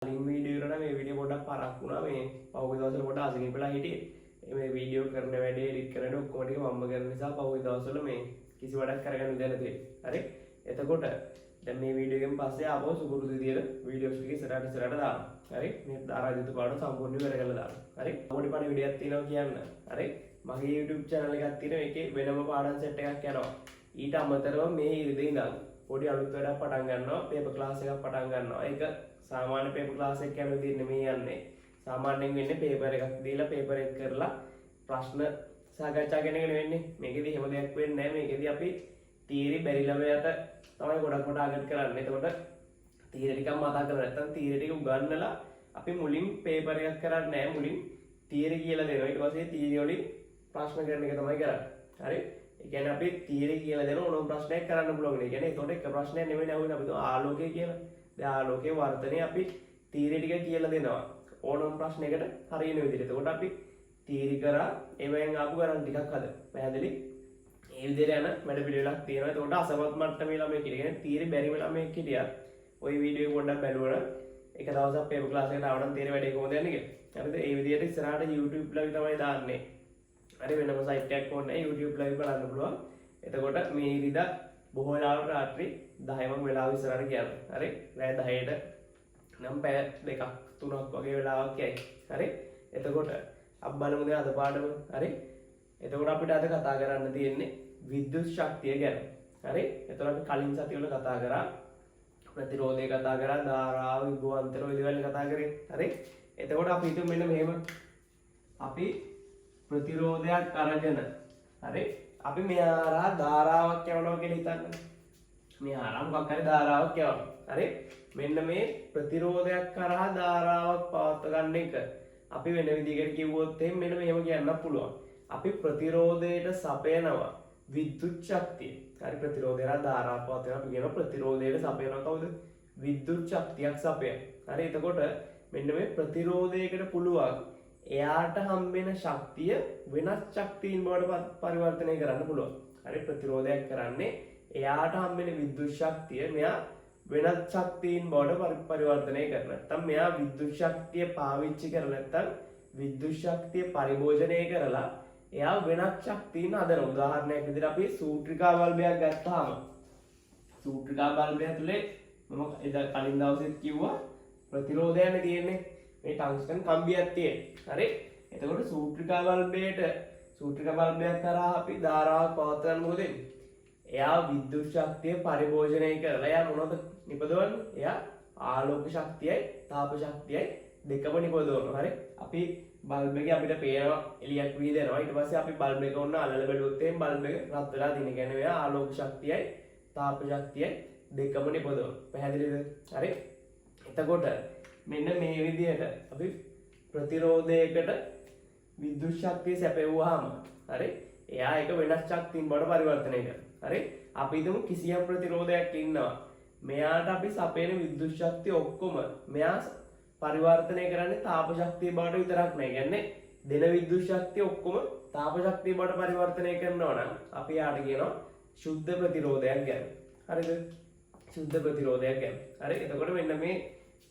කලින් වීඩියෝ එකට මේ වීඩියෝ පොඩ්ඩක් පරක් වුණා මේ පහුගිය දවස්වල පොඩ්ඩක් අසනීප වෙලා හිටියේ මේ වීඩියෝ කරන වැඩේ එඩිට් කරන ඔක්කොම ටික මම කරන නිසා පහුගිය දවස්වල මේ කිසි වැඩක් කරගන්න දෙන්න තියෙන්නේ හරි එතකොට දැන් මේ වීඩියෝ එකෙන් පස්සේ ආපහු සුපුරුදු විදියට වීඩියෝස් ටික ඉස්සරහට දානවා හරි මේ ආරාධිත පාඩම සම්පූර්ණ ඉවර කරලා දානවා හරි මොකටද පාඩම වීඩියෝයක් තියෙනවා කියන්න හරි මගේ YouTube channel එකක් තියෙනවා ඒකේ වෙනම පාඩම් සෙට් එකක් යනවා ඊට අමතරව මේ ඉරිදේ ඉඳන් පොඩි අලුත් වැඩක් පටන් ගන්නවා පේපර් ක්ලාස් එකක් පටන් ගන්නවා ඒක සාමාන්‍ය පේපර් ක්ලාස් එකක් යන විදිහට නෙමෙයි යන්නේ සාමාන්‍යයෙන් වෙන්නේ පේපර් එකක් දීලා පේපර් එක කරලා ප්‍රශ්න සාකච්ඡා කරන එක නෙවෙන්නේ මේකෙදි එහෙම දෙයක් වෙන්නේ නැහැ මේකෙදි අපි තීරි බැරි ළමයාට තමයි ගොඩක් කොට ආගත් කරන්නේ එතකොට තීරි ටිකක් මතක කරලා නැත්නම් තීරි ටික උගන්වලා අපි මුලින් පේපර් එකක් කරන්නේ නැහැ මුලින් තීරි කියලා දෙනවා ඊට පස්සේ තීරි වලින් ප්‍රශ්න කරන එක තමයි කරන්නේ හරි ඒ කියන්නේ අපි තීරි කියලා දෙන ඕනම ප්‍රශ්නයක් කරන්න පුළුවන්. ඒ කියන්නේ ඒතකොට එක ප්‍රශ්නයක් නෙමෙයි නහුවෙන්නේ අපි ආලෝකය කියලා. දැන් ආලෝකයේ වර්ධනය අපි තීරි ටික කියලා දෙනවා. ඕනම ප්‍රශ්නයකට හරියන විදිහට. එතකොට අපි තීරි කරා එවෙන් ආපු ගණන් ටිකක් හද. පැහැදිලි? මේ විදිහට යන වැඩ පිළිවෙලක් තියෙනවා. එතකොට අසමත් මට්ටමේ ළමයි කියන්නේ තීරි බැරිම ළමයෙක් හිටියා. ওই වීඩියෝ එක පොඩ්ඩක් බැලුවම එක දවසක් පේපර් ක්ලාස් එකට ආවනම් තීරි වැඩේ කොහොමද යන්නේ කියලා. හරිද? ඒ විදිහට ඉස්සරහට YouTube ළඟ තමයි දාන්නේ. හරි වෙනම සයිට් එකක් ඕනේ YouTube live බලන්න පුළුවන්. එතකොට මේ ඉරිදා බොහෝ වෙලාවට රාත්‍රී 10ම වෙලාව ඉස්සරහට කියනවා. හරි? රෑ 10ට නම් පැය දෙකක් තුනක් වගේ වෙලාවක් යයි. හරි? එතකොට අපි බලමු දැන් අද පාඩම. හරි? එතකොට අපිට අද කතා කරන්න තියෙන්නේ විද්‍යුත් ශක්තිය ගැන. හරි? එතකොට අපි කලින් සතිවල කතා කරා ප්‍රතිරෝධය කතා කරා ධාරාව විභවාන්තර ඔය දේවල් කතා කරේ. හරි? එතකොට අපි හිතමු මෙන්න මෙහෙම අපි ප්‍රතිරෝධයක් අරගෙන හරි අපි මෙහාරා ධාරාවක් යවනවා කියලා හිතන්න. මෙහාරා මොකක් හරි ධාරාවක් යවනවා. හරි මෙන්න මේ ප්‍රතිරෝධයක් කරා ධාරාවක් පවත්ව ගන්න එක අපි වෙන විදිහකට කිව්වොත් එහෙනම් මෙන්න මෙහෙම කියන්න පුළුවන්. අපි ප්‍රතිරෝධයට සපයනවා විද්‍යුත් ශක්තිය. හරි ප්‍රතිරෝධයට ධාරාවක් පවත්වන අපි කියන ප්‍රතිරෝධයට සපයනවා කවුද? විද්‍යුත් ශක්තියක් සපයන. හරි එතකොට මෙන්න මේ ප්‍රතිරෝධයකට පුළුවන් එයාට හම්බෙන ශක්තිය වෙනස් ශක්තියින් බවට පරිවර්තනය කරන්න පුළුවන්. හරි ප්‍රතිරෝධයක් කරන්නේ එයාට හම්බෙන විද්‍යුත් ශක්තිය මෙයා වෙනත් ශක්තියින් බවට පරිවර්තනය කරන. නැත්නම් මෙයා විද්‍යුත් ශක්තිය පාවිච්චි කරලා නැත්නම් විද්‍යුත් ශක්තිය පරිභෝජනය කරලා එයා වෙනත් ශක්තියින් හදන. උදාහරණයක් විදිහට අපි සූත්‍රිකා බල්බයක් ගත්තාම සූත්‍රිකා බල්බය ඇතුලේ මම එදා කලින් දවසෙත් කිව්වා ප්‍රතිරෝධයනේ තියෙන්නේ. මේ ටංස්ටන් කම්බියක් තියෙන. හරි? එතකොට සූත්‍රිකා බල්බයක් කරා අපි ධාරාවක් පවත්වන්න මොකද වෙන්නේ? එයා විද්‍යුත් ශක්තිය පරිභෝජනය කරලා එයා මොනවද නිපදවන්නේ? එයා ආලෝක ශක්තියයි තාප ශක්තියයි දෙකම නිපදවනවා. හරි? අපි බල්බ් එකේ අපිට පේනවා එළියක් වීදෙනවා. ඊට පස්සේ අපි බල්බ් එක ඔන්න අල්ලලා බැලුවොත් එහෙනම් බල්බ් එක රත් වෙලා දින. කියන්නේ එයා ආලෝක ශක්තියයි තාප ශක්තියයි දෙකම නිපදවනවා. පැහැදිලිද? හරි? එතකොට මෙන්න මේ විදිහට අපි ප්‍රතිරෝධයකට විද්‍යුත් ශක්තිය සැපෙවුවාම හරි එයා ඒක වෙනස් ශක්තියින් බවට පරිවර්තනය කරනවා. හරි අපි හිතමු කිසියම් ප්‍රතිරෝධයක් ඉන්නවා. මෙයාට අපි සපයන විද්‍යුත් ශක්තිය ඔක්කොම මෙයා පරිවර්තනය කරන්නේ තාප ශක්තිය බවට විතරක් නෑ. කියන්නේ දෙන විද්‍යුත් ශක්තිය ඔක්කොම තාප ශක්තිය බවට පරිවර්තනය කරනවා නම් අපි යාට කියනවා ශුද්ධ ප්‍රතිරෝධයක් ගැන. හරිද? ශුද්ධ ප්‍රතිරෝධයක් ගැන. හරි එතකොට මෙන්න මේ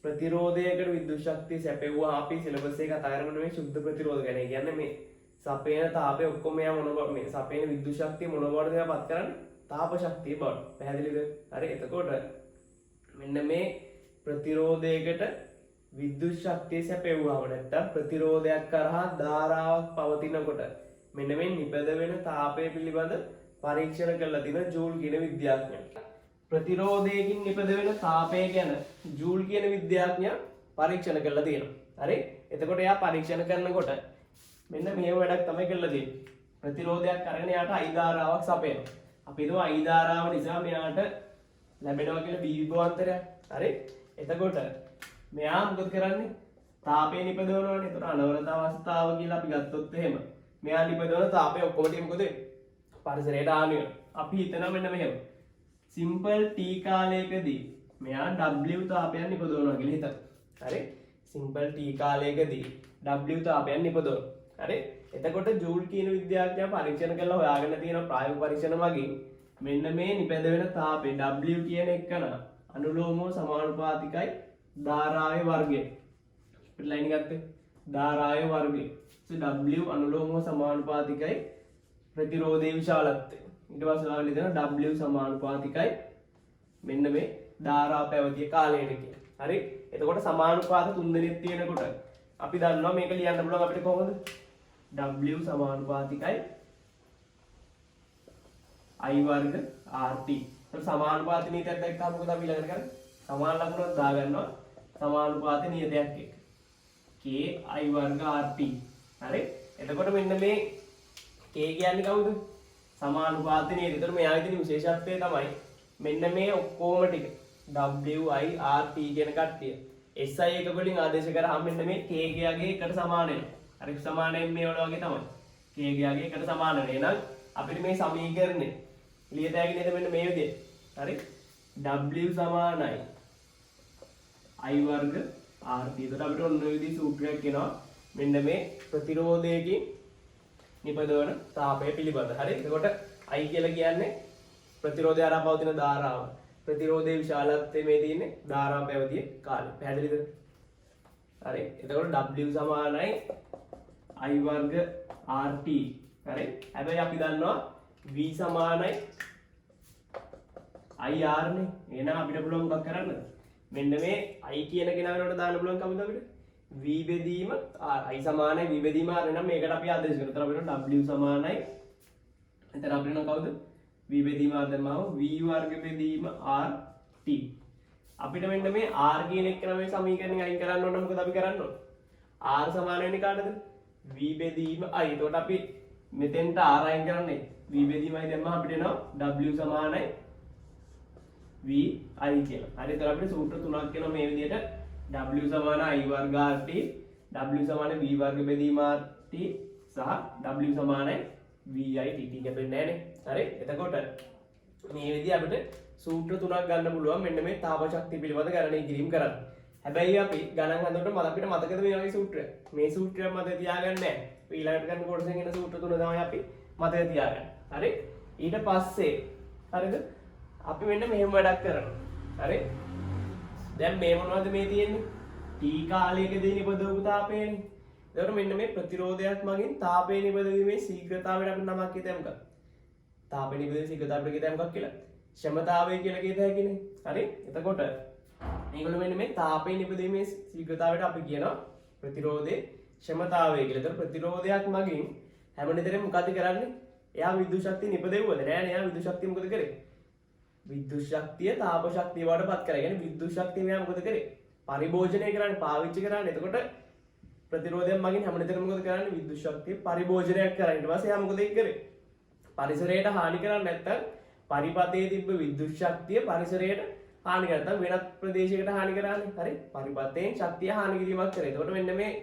ප්‍රතිරෝධයකට විද්‍යුත් ශක්තිය සැපෙවුවා අපි සිලබස් එකේ කතා කරන මේ ශුද්ධ ප්‍රතිරෝධ ගැන. කියන්නේ මේ සපේන තාපය ඔක්කොම එයා මොන මේ සපේන විද්‍යුත් ශක්තිය මොන බවටද පත් කරන්නේ? තාප ශක්තිය බවට. පැහැදිලිද? හරි එතකොට මෙන්න මේ ප්‍රතිරෝධයකට විද්‍යුත් ශක්තිය සැපෙවුවාම නැත්තම් ප්‍රතිරෝධයක් කරහා ධාරාවක් පවතිනකොට මෙන්න මේ නිපද වෙන තාපය පිළිබඳ පරීක්ෂණ කරලා තියෙන ජූල් කියන විද්‍යාඥයා. ප්‍රතිරෝධයකින් නිපද වෙන තාපය ගැන ජූල් කියන විද්‍යාඥයා පරීක්ෂණ කරලා තියෙනවා. හරි? එතකොට එයා පරීක්ෂණ කරනකොට මෙන්න මේ වැඩක් තමයි කරලා තියෙන්නේ. ප්‍රතිරෝධයක් අරගෙන එයාට I ධාරාවක් සපයනවා. අපි හිතුවා I ධාරාව නිසා මෙයාට ලැබෙනවා කියලා B විභවාන්තරයක්. හරි? එතකොට මෙයා මොකද කරන්නේ? තාපය නිපදවනවානේ. එතකොට අනවරත අවස්ථාව කියලා අපි ගත්තොත් එහෙම මෙයා නිපදවන තාපය ඔක්කොම ටික මොකද වෙන්නේ? පරිසරයට හානි වෙනවා. අපි හිතනවා මෙන්න මෙහෙම. සිම්පල් T කාලයකදී මෙයා W තාපයක් නිපදවනවා කියලා හිතන්න. හරි? Simple T කාලයකදී W තාපයක් නිපදවනවා. හරි? එතකොට ජූල් කියන විද්‍යාඥයා පරීක්ෂණ කරලා හොයාගෙන තියෙන ප්‍රායෝගික පරීක්ෂණ මගින් මෙන්න මේ නිපද වෙන තාපේ W කියන එකන අනුලෝමව සමානුපාතිකයි ධාරාවේ වර්ගය. පිට ලයින් ගත්තේ ධාරාවේ වර්ගය. W අනුලෝමව සමානුපාතිකයි ප්‍රතිරෝධයේ විශාලත්වය. ඊට පස්සේ ආවලි දෙන W සමානුපාතිකයි මෙන්න මේ ධාරා පැවතිය කාලයට කියලා. හරි. එතකොට සමානුපාත තුන් දෙනෙක් තියෙනකොට අපි දන්නවා මේක ලියන්න පුළුවන් අපිට කොහොමද? W සමානුපාතිකයි I වර්ග RT. ඒක සමානුපාත නීතියක් දැක්කම මොකද අපි ඊළඟට කරන්නේ? සමාන ලකුණක් දාගන්නවා සමානුපාත නියතයක් එක්ක. K I වර්ග RT. හරි. එතකොට මෙන්න මේ K කියන්නේ කවුද? සමානුපාත නියත. ඒතර මෙයා ඉදිරි විශේෂත්වය තමයි මෙන්න මේ ඔක්කොම ටික W I R T කියන කට්ටිය SI එක වලින් ආදේශ කරාම මෙන්න මේ K ගයාගේ එකට සමාන වෙනවා. හරි සමානයෙන් මේ වල වගේ තමයි. K ගයාගේ එකට සමාන වෙනවා. එහෙනම් අපිට මේ සමීකරණය ලියත හැකි නේද මෙන්න මේ විදිහට. හරි. W සමානයි I වර්ග RT. එතකොට අපිට ඔන්න ඔය විදිහේ සූත්‍රයක් එනවා. මෙන්න මේ ප්‍රතිරෝධයකින් නිපදවන තාපය පිළිබඳ. හරි. එතකොට I කියලා කියන්නේ ප්‍රතිරෝධය හරහා පවතින ධාරාව. ප්‍රතිරෝධයේ විශාලත්වය මේ තියෙන්නේ ධාරා පැවතිය කාලය. පැහැදිලිද? හරි. එතකොට W සමානයි I වර්ග RT. හරි. හැබැයි අපි දන්නවා V සමානයි IR නේ. එහෙනම් අපිට පුළුවන් මොකක් කරන්නද? මෙන්න මේ I කියන කෙනා වෙනකොට දාන්න පුළුවන් කවුද අපිට? V බෙදීම R. I සමානයි V බෙදීම R. එහෙනම් මේකට අපි ආදේශ කරනවා. එතන අපිට W සමානයි එතන අපිට නෝ කවුද? V බෙදීම R දැම්මම V වර්ග බෙදීම RT. අපිට මෙන්න මේ R කියන එක නම් මේ සමීකරණයෙන් අයින් කරන්න ඕන මොකද අපි කරන්න ඕන? R සමාන වෙන්නේ කාටද? V බෙදීම I. එතකොට අපි මෙතෙන්ට R අයින් කරන්නේ V බෙදීම I දැම්මම අපිට එනවා W සමානයි V I කියලා. හරි. එතකොට අපිට සූත්‍ර තුනක් එනවා මේ විදිහට W සමාන I වර්ග RT, W සමාන V වර්ග බෙදීම RT සහ W සමානයි VI TT ගැපෙන්නේ නැහනේ. හරි. එතකොට මේ විදිහ අපිට සූත්‍ර තුනක් ගන්න පුළුවන් මෙන්න මේ තාප ශක්තිය පිළිබඳ ගණනය කිරීම කරන්න. හැබැයි අපි ගණන් හදනකොට අපිට මතකද මේ වගේ සූත්‍රය? මේ සූත්‍රය මතක තියාගන්න නැහැ. ඊළඟට ගන්න කොටසෙන් එන සූත්‍ර තුන තමයි අපි මතක තියාගන්න. හරි. ඊට පස්සේ හරිද? අපි මෙන්න මෙහෙම වැඩක් කරනවා. හරි. දැන් මේ මොනවද මේ තියෙන්නේ? T කාලයකදී නිපදවපු තාපයනේ. එතකොට මෙන්න මේ ප්‍රතිරෝධයක් මගින් තාපය නිපදවීමේ ශීඝ්‍රතාවයට අපි නමක් කියතේ මොකක්ද? තාපය නිපදවීමේ ශීඝ්‍රතාවයට කියතේ මොකක්ද කියලා? ක්ෂමතාවය කියලා කියත හැකිනේ. හරි. එතකොට මේගොල්ලෝ මෙන්න මේ තාපය නිපදවීමේ ශීඝ්‍රතාවයට අපි කියනවා ප්‍රතිරෝධයේ ක්ෂමතාවය කියලා. එතකොට ප්‍රතිරෝධයක් මගින් හැමදෙරේම මොකද කරන්නේ? එයා විද්‍යුත් ශක්තිය නිපදවුවද? නෑනේ. එයා විද්‍යුත් ශක්තිය මොකද කරේ? විද්‍යුත් ශක්තිය තාප ශක්තිය වඩපත් කරා. يعني විද්‍යුත් ශක්තිය මෙයා මොකද කරේ? පරිභෝජනය කරන්නේ, පාවිච්චි කරන්නේ. එතකොට ප්‍රතිරෝධයෙන් මගින් හැමදෙරේම මොකද කරන්නේ? විද්‍යුත් ශක්තිය පරිභෝජනයක් කරා. ඊට පස්සේ එයා මොකද කරේ? පරිසරයට හානි කරන්නේ නැත්නම් පරිපතේ තිබ්බ විද්‍යුත් ශක්තිය පරිසරයට හානි කරා. නැත්නම් වෙනත් ප්‍රදේශයකට හානි කරානේ. හරි. පරිපතයෙන් ශක්තිය හානි කිරීමක් කරේ. එතකොට මෙන්න මේ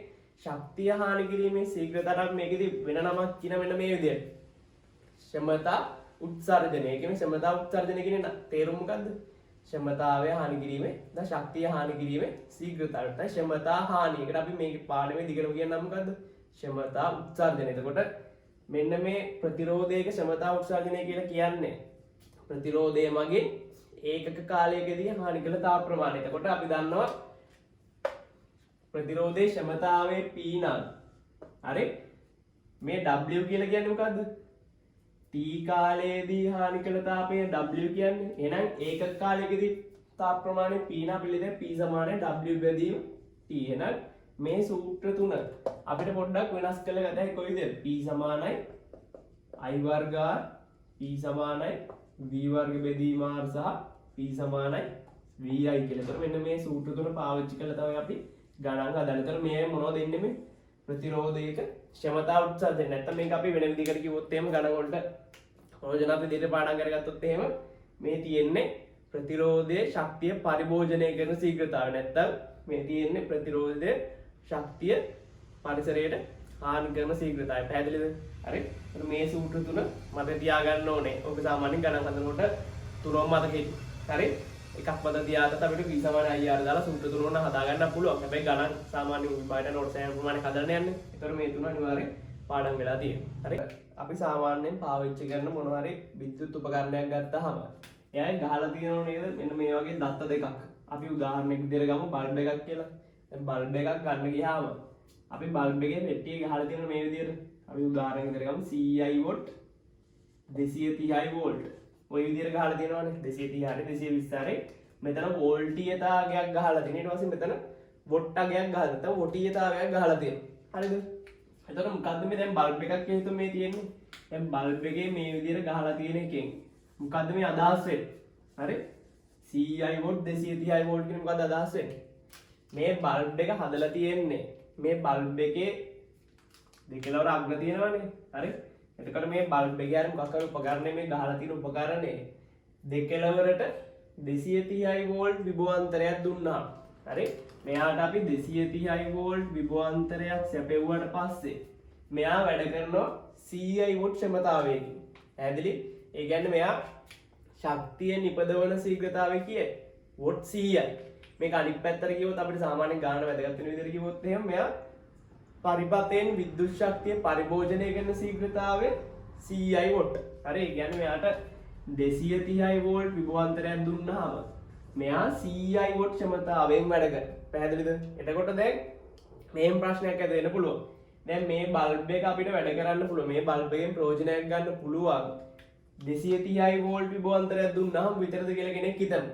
ශක්තිය හානි කිරීමේ ශීඝ්‍රතාවක් මේකෙදි වෙන නමක් කියන මෙන්න මේ විදියට. ක්ෂමතා උත්සර්ජනය. ඒ කියන්නේ ක්ෂමතා උත්සර්ජනය කියන්නේ තේරුම මොකද්ද? ක්ෂමතාවය හානි කිරීමේ ද ශක්තිය හානි කිරීමේ ශීඝ්‍රතාවය. නැත්නම් ක්ෂමතා හානි. ඒකට අපි මේකේ පාඩමේ දිගටම කියන නම මොකද්ද? ක්ෂමතා උත්සර්ජනය. එතකොට මෙන්න මේ ප්‍රතිරෝධයක ක්ෂමතා උත්සර්ජනය කියලා කියන්නේ ප්‍රතිරෝධය මගින් ඒකක කාලයකදී හානි කළ තාප ප්‍රමාණය. එතකොට අපි දන්නවා ප්‍රතිරෝධයේ ක්ෂමතාවයේ P නම්. හරි. මේ W කියලා කියන්නේ මොකද්ද? T කාලයේදී හානි කළ තාපය W කියන්නේ. එහෙනම් ඒකක කාලයකදී තාප ප්‍රමාණය P නම් පිළිදෙන P සමානයි W බෙදීම T. එහෙනම් මේ සූත්‍ර තුන අපිට පොඩ්ඩක් වෙනස් කළ ගත හැකි කොයි විදිහද? P සමානයි I වර්ග R, P සමානයි V වර්ග බෙදීම R සහ P සමානයි VI කියලා. ඒතර මෙන්න මේ සූත්‍ර තුන පාවිච්චි කරලා තමයි අපි ගණන් හදන්නේ. ඒතර මේ මොනවද එන්නේ මේ ප්‍රතිරෝධයක ක්ෂමතා උත්සර්ජනය. නැත්නම් මේක අපි වෙන විදිහකට කිව්වොත් එහෙම ගණන් වලට ප්‍රයෝජන විදිහට පාඩම් කරගත්තොත් එහෙම මේ තියෙන්නේ ප්‍රතිරෝධයේ ශක්තිය පරිභෝජනය කරන ශීඝ්‍රතාවය. නැත්නම් මේ තියෙන්නේ ප්‍රතිරෝධයේ ශක්තිය පරිසරයට හානි කරන ශීඝ්‍රතාවය. පැහැදිලිද? හරි. මේ සූත්‍ර තුන මතක තියාගන්න ඕනේ. ඔබ සාමාන්‍යයෙන් ගණන් හදනකොට තුනම මතකෙයි. හරි. එකක් මතක තියාගත්තත් අපිට V සමාන IR දාලා සූත්‍ර තුන උන හදා ගන්න පුළුවන්. හැබැයි ගණන් සාමාන්‍ය විභාගයට නෝට්ස් එකක් ප්‍රමාණය හදන්න යන්නේ. ඒතර මේ තුන අනිවාර්යෙන් පාඩම් වෙලා තියෙනවා. හරි. අපි සාමාන්‍යයෙන් පාවිච්චි කරන මොනවා හරි විද්‍යුත් උපකරණයක් ගත්තාම එයායි ගහලා තියෙනව නේද? මෙන්න මේ වගේ දත්ත දෙකක්. අපි උදාහරණයක් විදිහට ගමු බල්බ් එකක් කියලා. දැන් බල්බ් එකක් ගන්න ගියාම අපි බල්බ් එකේ පෙට්ටිය ගහලා තියෙන මේ විදිහට. අපි උදාහරණයක් විදිහට ගමු CI වොට් 230 වෝල්ට්. ඔය විදිහට ගහලා තියෙනවානේ 230 හරි 220 හරි. මෙතන වෝල්ටීයතාවයක් ගහලා තියෙන. ඊට පස්සේ මෙතන වොට් අගයක් ගහලා නැත්නම් වොටීයතාවයක් ගහලා තියෙනවා. හරිද? එතකොට මොකද්ද මේ දැන් බල්බ් එකක් හේතු මේ තියෙන්නේ? දැන් බල්බ් එකේ මේ විදිහට ගහලා තියෙන එකෙන් මොකද්ද මේ අදහස් වෙන්නේ? හරි? CI වෝල්ට් 230 වෝල්ට් කියන මොකද්ද අදහස් වෙන්නේ? මේ බල්බ් එක හදලා තියෙන්නේ මේ බල්බ් එකේ දෙකලවර අග්‍ර තියෙනවනේ. හරි? එතකොට මේ බල්බ් එකේ අර මොකක් කර උපකරණය මේ ගහලා තියෙන උපකරණය දෙකලවරට 230 වෝල්ට් විභවාන්තරයක් දුන්නා. හරි? මෙයාට අපි 230 වෝල්ට් විභවාන්තරයක් සැපෙව්වට පස්සේ මෙයා වැඩ කරනවා CI වෝල්ට් ක්ෂමතාවයකින්. පැහැදිලි? ඒ කියන්නේ මෙයා ශක්තිය නිපදවන ශීඝ්‍රතාවය කියේ වොට් 100යි. මේක අනිත් පැත්තට කිව්වොත් අපිට සාමාන්‍ය ගාන වැදගත් වෙන විදිහට කිව්වොත් එහෙම මෙයා පරිපතයෙන් විද්‍යුත් ශක්තිය පරිභෝජනය කරන ශීඝ්‍රතාවය 100යි වොට්. හරි? ඒ කියන්නේ මෙයාට 230 වෝල්ට් විභවාන්තරයක් දුන්නාම මෙයා 100යි වොට් ක්ෂමතාවයෙන් වැඩ කරනවා. පැහැදිලිද? එතකොට දැන් මේම් ප්‍රශ්නයක් ඇති වෙන්න පුළුවන්. දැන් මේ බල්බ් එක අපිට වැඩ කරන්න පුළුවන්. මේ බල්බ් එකෙන් ප්‍රයෝජනයක් ගන්න පුළුවන්. 230 වෝල්ට් විභවාන්තරයක් දුන්නාම විතරද කියලා කෙනෙක් හිතමු.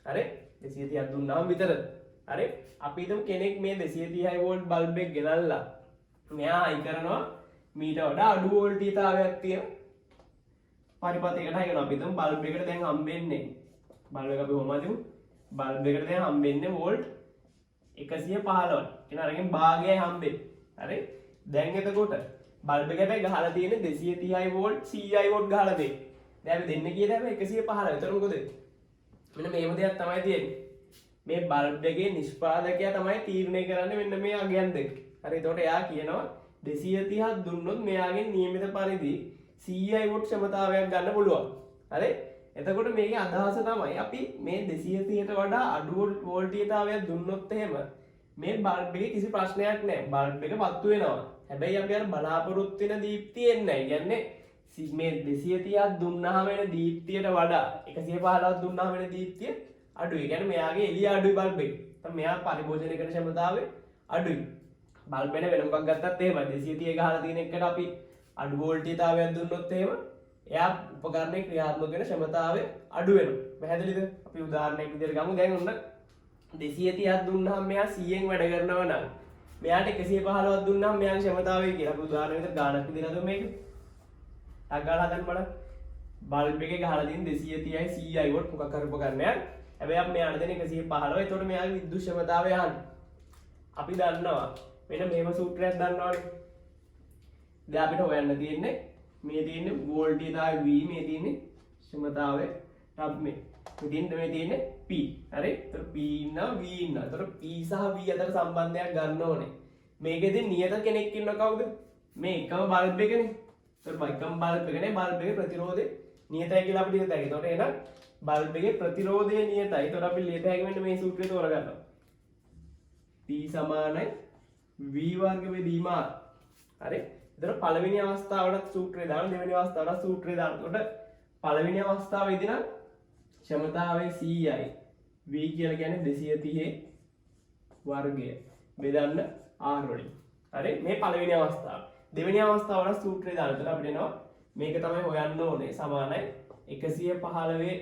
හරි? 230ක් දුන්නාම විතරද? හරි? අපි හිතමු කෙනෙක් මේ 230 වෝල්ට් බල්බ් එක ගෙනල්ලා මෙයා අයි කරනවා මීට වඩා අඩු වෝල්ටීයතාවයක් තියෙන පරිපතයකට හයි කරනවා. අපි හිතමු බල්බ් එකට දැන් හම්බෙන්නේ බල්බ් එක අපි කොහොමද හිතමු බල්බ් එකට දැන් හම්බෙන්නේ වෝල්ට් 115ක්. කියන අරගෙන භාගයයි හම්බෙන්නේ. හරි? දැන් එතකොට බල්බ් එක හැබැයි ගහලා තියෙන්නේ 230 වෝල්ට් 100 වෝල්ට් ගහලා තියෙන්නේ. දැන් අපි දෙන්නේ කීයද හැබැයි 115. එතකොට මොකද? මෙන්න මේව දෙයක් තමයි තියෙන්නේ. මේ බල්බ් එකේ නිෂ්පාදකයා තමයි තීරණය කරන්නේ මෙන්න මේ අගයන් දෙක. හරි? එතකොට එයා කියනවා 230ක් දුන්නොත් මෙයාගෙන් නියමිත පරිදි 100 වෝල්ට් ක්ෂමතාවයක් ගන්න පුළුවන්. හරි? එතකොට මේකේ අදහස තමයි අපි මේ 230ට වඩා අඩු වෝල්ටීයතාවයක් දුන්නොත් එහෙම මේ බල්බ් එකේ කිසි ප්‍රශ්නයක් නැහැ. බල්බ් එක පත්තු වෙනවා. හැබැයි අපි අර බලාපොරොත්තු වෙන දීප්තිය එන්නේ නැහැ. කියන්නේ මේ 230ක් දුන්නාම වෙන දීප්තියට වඩා 115ක් දුන්නාම වෙන දීප්තිය අඩුයි. කියන්නේ මෙයාගේ එළිය අඩුයි බල්බ් එකේ. නැත්නම් මෙයා පරිභෝජනය කරන ක්ෂමතාවය අඩුයි. බල්බ් එක වෙන මොකක් ගත්තත් එහෙමයි. 230 ගහලා තියෙන එකට අපි අඩු වෝල්ටීයතාවයක් දුන්නොත් එහෙම එයා උපකරණයේ ක්‍රියාත්මක වෙන ක්ෂමතාවය අඩු වෙනවා. පැහැදිලිද? අපි උදාහරණයක් විදිහට ගමු. දැන් ඔන්න 230ක් දුන්නාම මෙයා 100න් වැඩ කරනවා නම් මෙයාට 115ක් දුන්නාම මෙයාගේ ක්ෂමතාවය කියලා. අපි උදාහරණයක් විදිහට ගානක් විදිහට හදමු මේක. අග්ගාලා හදන්න බලන්න. බල්බ් එකේ ගහලා තියෙන 230යි 100යි වෝල්ට් මොකක් හරි උපකරණයක්. හැබැයි අපි මෙයාට දෙන 115. එතකොට මෙයාගේ විද්‍යුත් ක්ෂමතාවය අහන්න. අපි දන්නවා වෙන මෙහෙම සූත්‍රයක් දන්නවනේ. දැන් අපිට හොයන්න තියෙන්නේ මේ තියෙන්නේ වෝල්ටීයතාවය V, මේ තියෙන්නේ ක්ෂමතාවය W. මේ තියෙන්නේ P. හරි? ඒතර P ඉන්නවා V ඉන්නවා. ඒතර P සහ V අතර සම්බන්ධයක් ගන්න ඕනේ. මේකෙදී නියත කෙනෙක් ඉන්නව කවුද? මේ එකම බල්බ් එකනේ. ඒතර එකම බල්බ් එකනේ බල්බ් එකේ ප්‍රතිරෝධය නියතයි කියලා අපිට හිතයි. ඒතකොට එහෙනම් බල්බ් එකේ ප්‍රතිරෝධය නියතයි. ඒතකොට අපි ලියත හැකි වෙන්නේ මේ සූත්‍රය තෝරගන්නවා. P සමානයි V වර්ග බෙදීම R. හරි? එතකොට පළවෙනි අවස්ථාවට සූත්‍රය දාන, දෙවෙනි අවස්ථාවට සූත්‍රය දාන. එතකොට පළවෙනි අවස්ථාවේදී නම් ක්ෂමතාවය 100යි. V කියලා කියන්නේ 230 වර්ගය බෙදන්න R වලින්. හරි? මේ පළවෙනි අවස්ථාව. දෙවෙනි අවස්ථාවට සූත්‍රය දාන. එතකොට අපිට එනවා මේක තමයි හොයන්න ඕනේ. සමානයි 115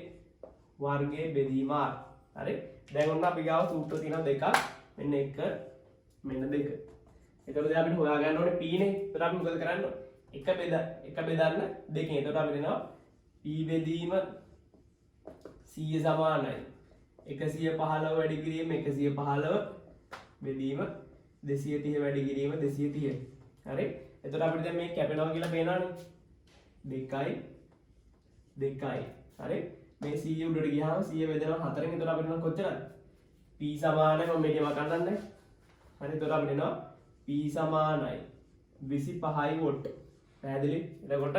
වර්ගයේ බෙදීම R. හරි? දැන් ඔන්න අපි ගාව සූත්‍ර තියෙනවා දෙකක්. මෙන්න 1 මෙන්න 2. එතකොට දැන් අපිට හොයාගන්න ඕනේ P නේ. එතකොට අපි මොකද කරන්න ඕනේ? 1 බෙදන්න 2කින්. එතකොට අපිට එනවා P බෙදීම 100 සමානයි 115 වැඩි කිරීම 115 බෙදීම 230 වැඩි කිරීම 230. හරි? එතකොට අපිට දැන් මේ කැපෙනවා කියලා පේනවනේ. 2යි 2යි. හරි? මේ 100 උඩට ගියාම 100 බෙදෙනවා 4න්. එතකොට අපිට එනවා කොච්චරද? P සමානයි මම මේකේ වකන්නන්නේ. හරි? එතකොට අපිට එනවා P සමානයි 25 වෝල්ට්. පැහැදිලි? එතකොට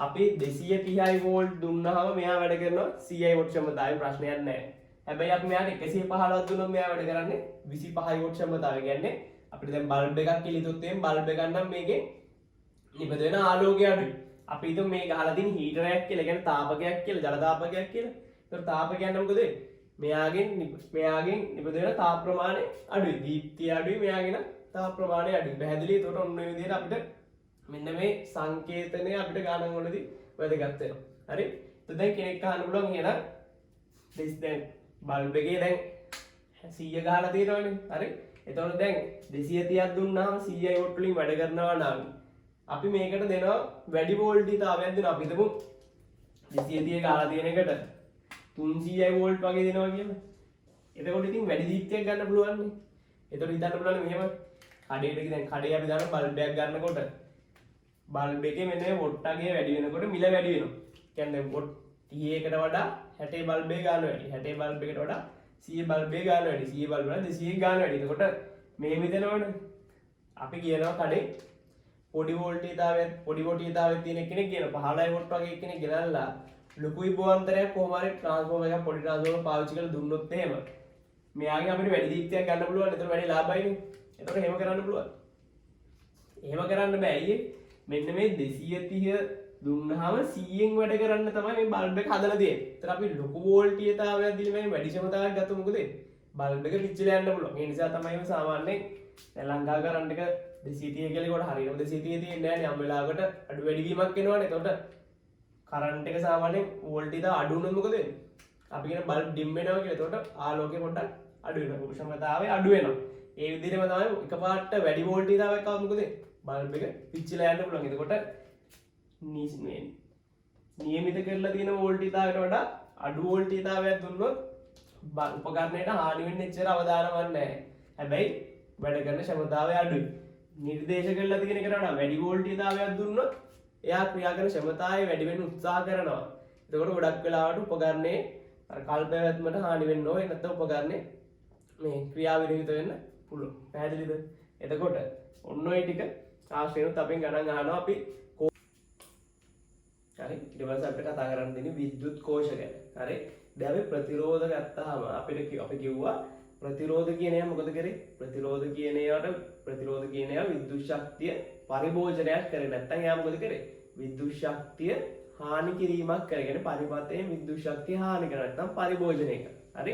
අපි 230 වෝල්ට් දුන්නාම මෙයා වැඩ කරනවා 100 වෝල්ට් ක්ෂමතාවයේ ප්‍රශ්නයක් නැහැ. හැබැයි අපි මෙයාට 115ක් දුන්නොත් මෙයා වැඩ කරන්නේ 25 වෝල්ට් ක්ෂමතාවය. කියන්නේ අපිට දැන් බල්බ් එකක් කිලිතොත් එහෙනම් බල්බ් එකක් නම් මේකේ නිපද වෙන ආලෝකය අඩුයි. අපි හිතමු මේ ගහලා තියෙන හීටරයක් කියලා, කියන්නේ තාපකයක් කියලා, ජල තාපකයක් කියලා. ඒතර තාපකයක් නම් මොකද වෙන්නේ? මෙයාගෙන් නිපදවන තාප ප්‍රමාණය අඩුයි. දීප්තිය අඩුයි, මෙයාගෙන තාප ප්‍රමාණය අඩුයි. පැහැදිලි? එතකොට ඔන්න ඔය විදිහට අපිට මෙන්න මේ සංකේතනය අපිට ගණන් වලදී වැදගත් වෙනවා. හරි? එතකොට දැන් කෙනෙක් අහන්න පුළුවන් එහෙනම් දැන් බල්බ් එකේ දැන් 100 ගහලා තියෙනවනේ. හරි? එතකොට දැන් 230ක් දුන්නාම 100 වෝල්ට් වලින් වැඩ කරනවා නම් අපි මේකට දෙනවා වැඩි වෝල්ටීයතාවයක් දෙනවා. අපි හිතමු 230 ගහලා තියෙන එකට 300 වෝල්ට් වගේ දෙනවා කියලා. එතකොට ඉතින් වැඩි දීප්තියක් ගන්න පුළුවන් නේ. එතකොට හිතන්න පුළුවන් මෙහෙම කඩේට දැන් කඩේ අපි දාන බල්බ් එකක් ගන්නකොට බල්බ් එකේ මෙන්න මේ වොට් අගය වැඩි වෙනකොට මිල වැඩි වෙනවා. කියන්නේ වොට් 30කට වඩා 60 බල්බ් එක ගන්න වැඩි. 60 බල්බ් එකට වඩා 100 බල්බ් එක ගන්න වැඩි. 100 බල්බ් වල 200 ගන්න වැඩි. එතකොට මේ මිදෙනවනේ. අපි කියනවා කඩේ පොඩි වෝල්ටීයතාවයක් තියෙන කෙනෙක් කියන 15 වොට් වගේ කෙනෙක් ගෙනල්ලා ලොකු විභවාන්තරයක් කොහොම හරි ට්‍රාන්ස්ෆෝමර් එකක් පොඩි ට්‍රාන්ස්ෆෝමර් පාවිච්චි කරලා දුන්නොත් එහෙම මෙයාගෙන් අපිට වැඩි දීප්තියක් ගන්න පුළුවන්. එතකොට වැඩි ලාභයිනේ. එතකොට එහෙම කරන්න පුළුවන්. එහෙම කරන්න බෑ. අයියේ මෙන්න මේ 230 දුන්නාම 100න් වැඩ කරන්න තමයි මේ බල්බ් එක හදලා තියෙන්නේ. ඒතර අපි ලොකු වෝල්ටීයතාවයක් දීලා මේ වැඩි ක්ෂමතාවක් ගත්තොත් මොකද වෙන්නේ? බල්බ් එක පිච්චිලා යන්න පුළුවන්. ඒ නිසා තමයි මේ සාමාන්‍යයෙන් දැන් ලංකා කරන්ට් එක 230 කියලා කොට හරියටම 230 තියෙන්නේ නැහැ නේ. යම් වෙලාවකට අඩු වැඩි වීමක් එනවනේ. එතකොට කරන්ට් එක සාමාන්‍යයෙන් වෝල්ටීයතාව අඩු වුණොත් මොකද වෙන්නේ? අපි කියන බල්බ් ඩිම් වෙනවා කියලා. එතකොට ආලෝකය පොඩ්ඩක් අඩු වෙනවා. ක්ෂමතාවය අඩු වෙනවා. ඒ විදිහටම තමයි එකපාරට වැඩි වෝල්ටීයතාවයක් ආවම මොකද වෙන්නේ? බල්බ් එක පිච්චිලා යන්න පුළුවන්. එතකොට නියමිත කරලා තියෙන වෝල්ටීයතාවයට වඩා අඩු වෝල්ටීයතාවයක් දුන්නොත් උපකරණයට හානි වෙන්න එච්චර අවදානමක් නැහැ. හැබැයි වැඩ කරන ක්ෂමතාවය අඩුයි. නිර්දේශ කරලා තියෙන එකට වඩා වැඩි වෝල්ටීයතාවයක් දුන්නොත් එයා ක්‍රියා කරන ක්ෂමතාවය වැඩි වෙන්න උත්සාහ කරනවා. එතකොට ගොඩක් වෙලාවට උපකරණයේ අර කල් පැවැත්මට හානි වෙන්න ඕනේ. නැත්නම් උපකරණේ මේ ක්‍රියා විරහිත වෙන්න පුළුවන්. පැහැදිලිද? එතකොට ඔන්න ඔය ටික ආශ්‍රයනොත් අපෙන් ගණන් අහනවා අපි. හරි? ඊට පස්සේ අපිට කතා කරන්න දෙන්නේ විද්‍යුත් කෝෂ ගැන. හරි? දැන් අපි ප්‍රතිරෝධ ගත්තාම අපි කිව්වා ප්‍රතිරෝධ කියන ඒවා මොකද කරේ? ප්‍රතිරෝධ කියන ඒවා විද්‍යුත් ශක්තිය පරිභෝජනයක් කරේ. නැත්නම් එයා මොකද කරේ? විද්‍යුත් ශක්තිය හානි කිරීමක් කරගෙන පරිපථයෙන් විද්‍යුත් ශක්තිය හානි කරා. නැත්නම් පරිභෝජනය කරා. හරි?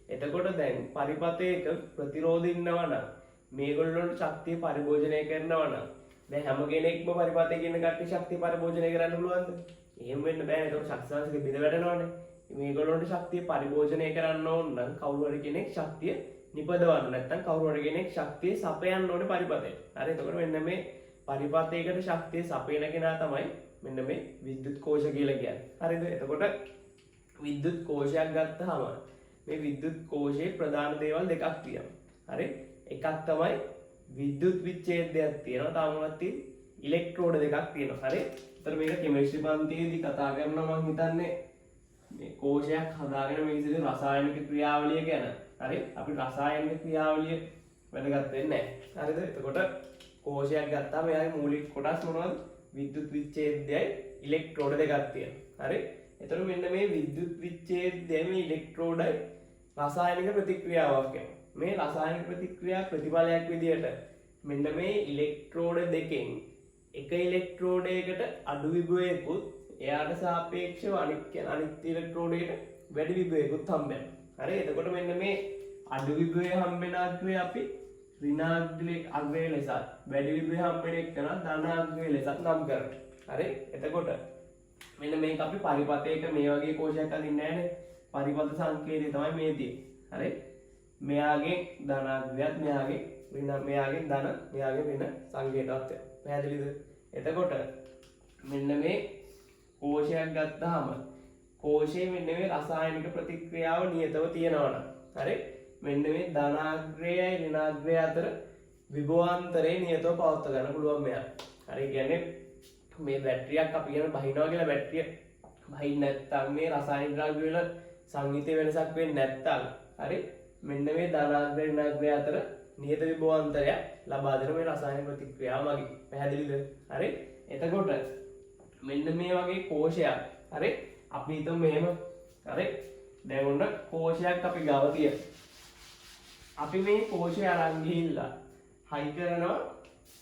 එතකොට දැන් පරිපථයක ප්‍රතිරෝධ ඉන්නවා නම් මේගොල්ලොන්ට ශක්තිය පරිභෝජනය කරනවා නම් දැන් හැම කෙනෙක්ම පරිපථයේ ඉන්න කට්ටිය ශක්තිය පරිභෝජනය කරන්න පුළුවන්ද? එහෙම වෙන්න බෑ. ඒකට ශක්තිසංශක බිඳ වැටෙනවනේ. මේගොල්ලොන්ට ශක්තිය පරිභෝජනය කරන්න ඕන නම් කවුරු හරි කෙනෙක් ශක්තිය නිපදවන්න නැත්නම් කවුරු හරි කෙනෙක් ශක්තිය සපයන්න ඕනේ පරිපථයට. හරි? එතකොට මෙන්න මේ පරිපථයකට ශක්තිය සපයන කෙනා තමයි මෙන්න මේ විද්‍යුත් කෝෂ කියලා කියන්නේ. හරිද? එතකොට විද්‍යුත් කෝෂයක් ගත්තාම මේ විද්‍යුත් කෝෂයේ ප්‍රධාන දේවල් දෙකක් තියෙනවා. හරි? එකක් තමයි විද්‍යුත් විච්ඡේදයක් තියෙනවා. තව මොනවද තියෙන්නේ? ඉලෙක්ට්‍රෝඩ දෙකක් තියෙනවා. හරි? ඒතර මේක කෙමිස්ට්‍රි පන්තියේදී කතා කරනවා මම හිතන්නේ මේ කෝෂයක් හදාගෙන මේ විදිහේ රසායනික ක්‍රියාවලිය ගැන. හරි? අපි රසායනික ක්‍රියාවලිය වැදගත් වෙන්නේ නැහැ. හරිද? එතකොට කෝෂයක් ගත්තාම එයාගේ මූලික කොටස් මොනවද? විද්‍යුත් විච්ඡේදයයි ඉලෙක්ට්‍රෝඩ දෙකක් තියෙනවා. හරි? එතකොට මෙන්න මේ විද්‍යුත් විච්ඡේදය මේ ඉලෙක්ට්‍රෝඩයි රසායනික ප්‍රතික්‍රියාවක් වෙනවා. මේ රසායනික ප්‍රතික්‍රියා ප්‍රතිඵලයක් විදිහට මෙන්න මේ ඉලෙක්ට්‍රෝඩ දෙකෙන් එක ඉලෙක්ට්‍රෝඩයකට අඩු විභවයකුත් එයාට සාපේක්ෂව අනිත් ඉලෙක්ට්‍රෝඩයකට වැඩි විභවයකුත් හම්බෙනවා. හරි? එතකොට මෙන්න මේ අඩු විභවය හම්බෙන අග්‍රය අපි ඍණාග්‍රය අග්‍රය ලෙසත් වැඩි විභවය හම්බෙන එක ධන අග්‍රය ලෙසත් නම් කරනවා. හරි? එතකොට මෙන්න මේක අපි පරිපථයක මේ වගේ කෝෂයක් අදින්නේ නැහැනේ. පරිපථ සංකේතය තමයි මේ තියෙන්නේ. හරි? මෙයාගේ ධනාග්‍රයත් මෙයාගේ ඍණ මෙයාගේ ධන මෙයාගේ ඍණ සංකේතවත්. පැහැදිලිද? එතකොට මෙන්න මේ කෝෂයක් ගත්තාම කෝෂයේ මෙන්න මේ රසායනික ප්‍රතික්‍රියාව නියතව තියෙනවා නම් හරි මෙන්න මේ ධනාග්‍රයයි ඍණාග්‍රය අතර විභවාන්තරය නියතව පවත්වා ගන්න පුළුවන් මෙයා. හරි? කියන්නේ මේ බැටරියක් අපි කියන බහිනවා කියලා බැටරිය බහින්න නැත්නම් මේ රසායනික ද්‍රව්‍ය වල සංයුතිය වෙනසක් වෙන්නේ නැත්නම් හරි මෙන්න මේ ධනාග්‍රය ඍණාග්‍රය අතර නියත විභවාන්තරයක් ලබා දෙන මේ රසායනික ප්‍රතික්‍රියාව මගින්. පැහැදිලිද? හරි? එතකොට මෙන්න මේ වගේ කෝෂයක් හරි අපි හිතමු මෙහෙම හරි දැන් ඔන්න කෝෂයක් අපි ගාව තියෙන අපි මේ කෝෂය අරන් ගිහිල්ලා හයි කරනවා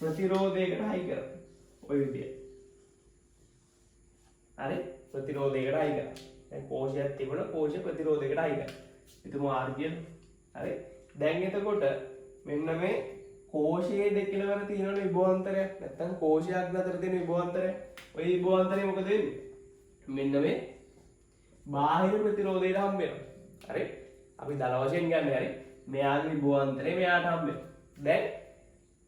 ප්‍රතිරෝධයකට හයි කරනවා ඔය විදියට. හරි? ප්‍රතිරෝධයකට හයි කරනවා. දැන් කෝෂයක් තිබුණා කෝෂ ප්‍රතිරෝධයකට හයි කරනවා. හිතමු R කියලා. හරි. දැන් එතකොට මෙන්න මේ කෝෂයේ දෙකලවර තියෙනවනේ විභවාන්තරයක්. නැත්තම් කෝෂයක් අතර තියෙන විභවාන්තරය. ওই විභවාන්තරය මොකද වෙන්නේ? මෙන්න මේ බාහිර ප්‍රතිරෝධයට හම්බ වෙනවා. හරි. අපි දල වශයෙන් ගන්න හරි. මෙයාගේ විභවාන්තරය මෙයාට හම්බ වෙනවා. දැන්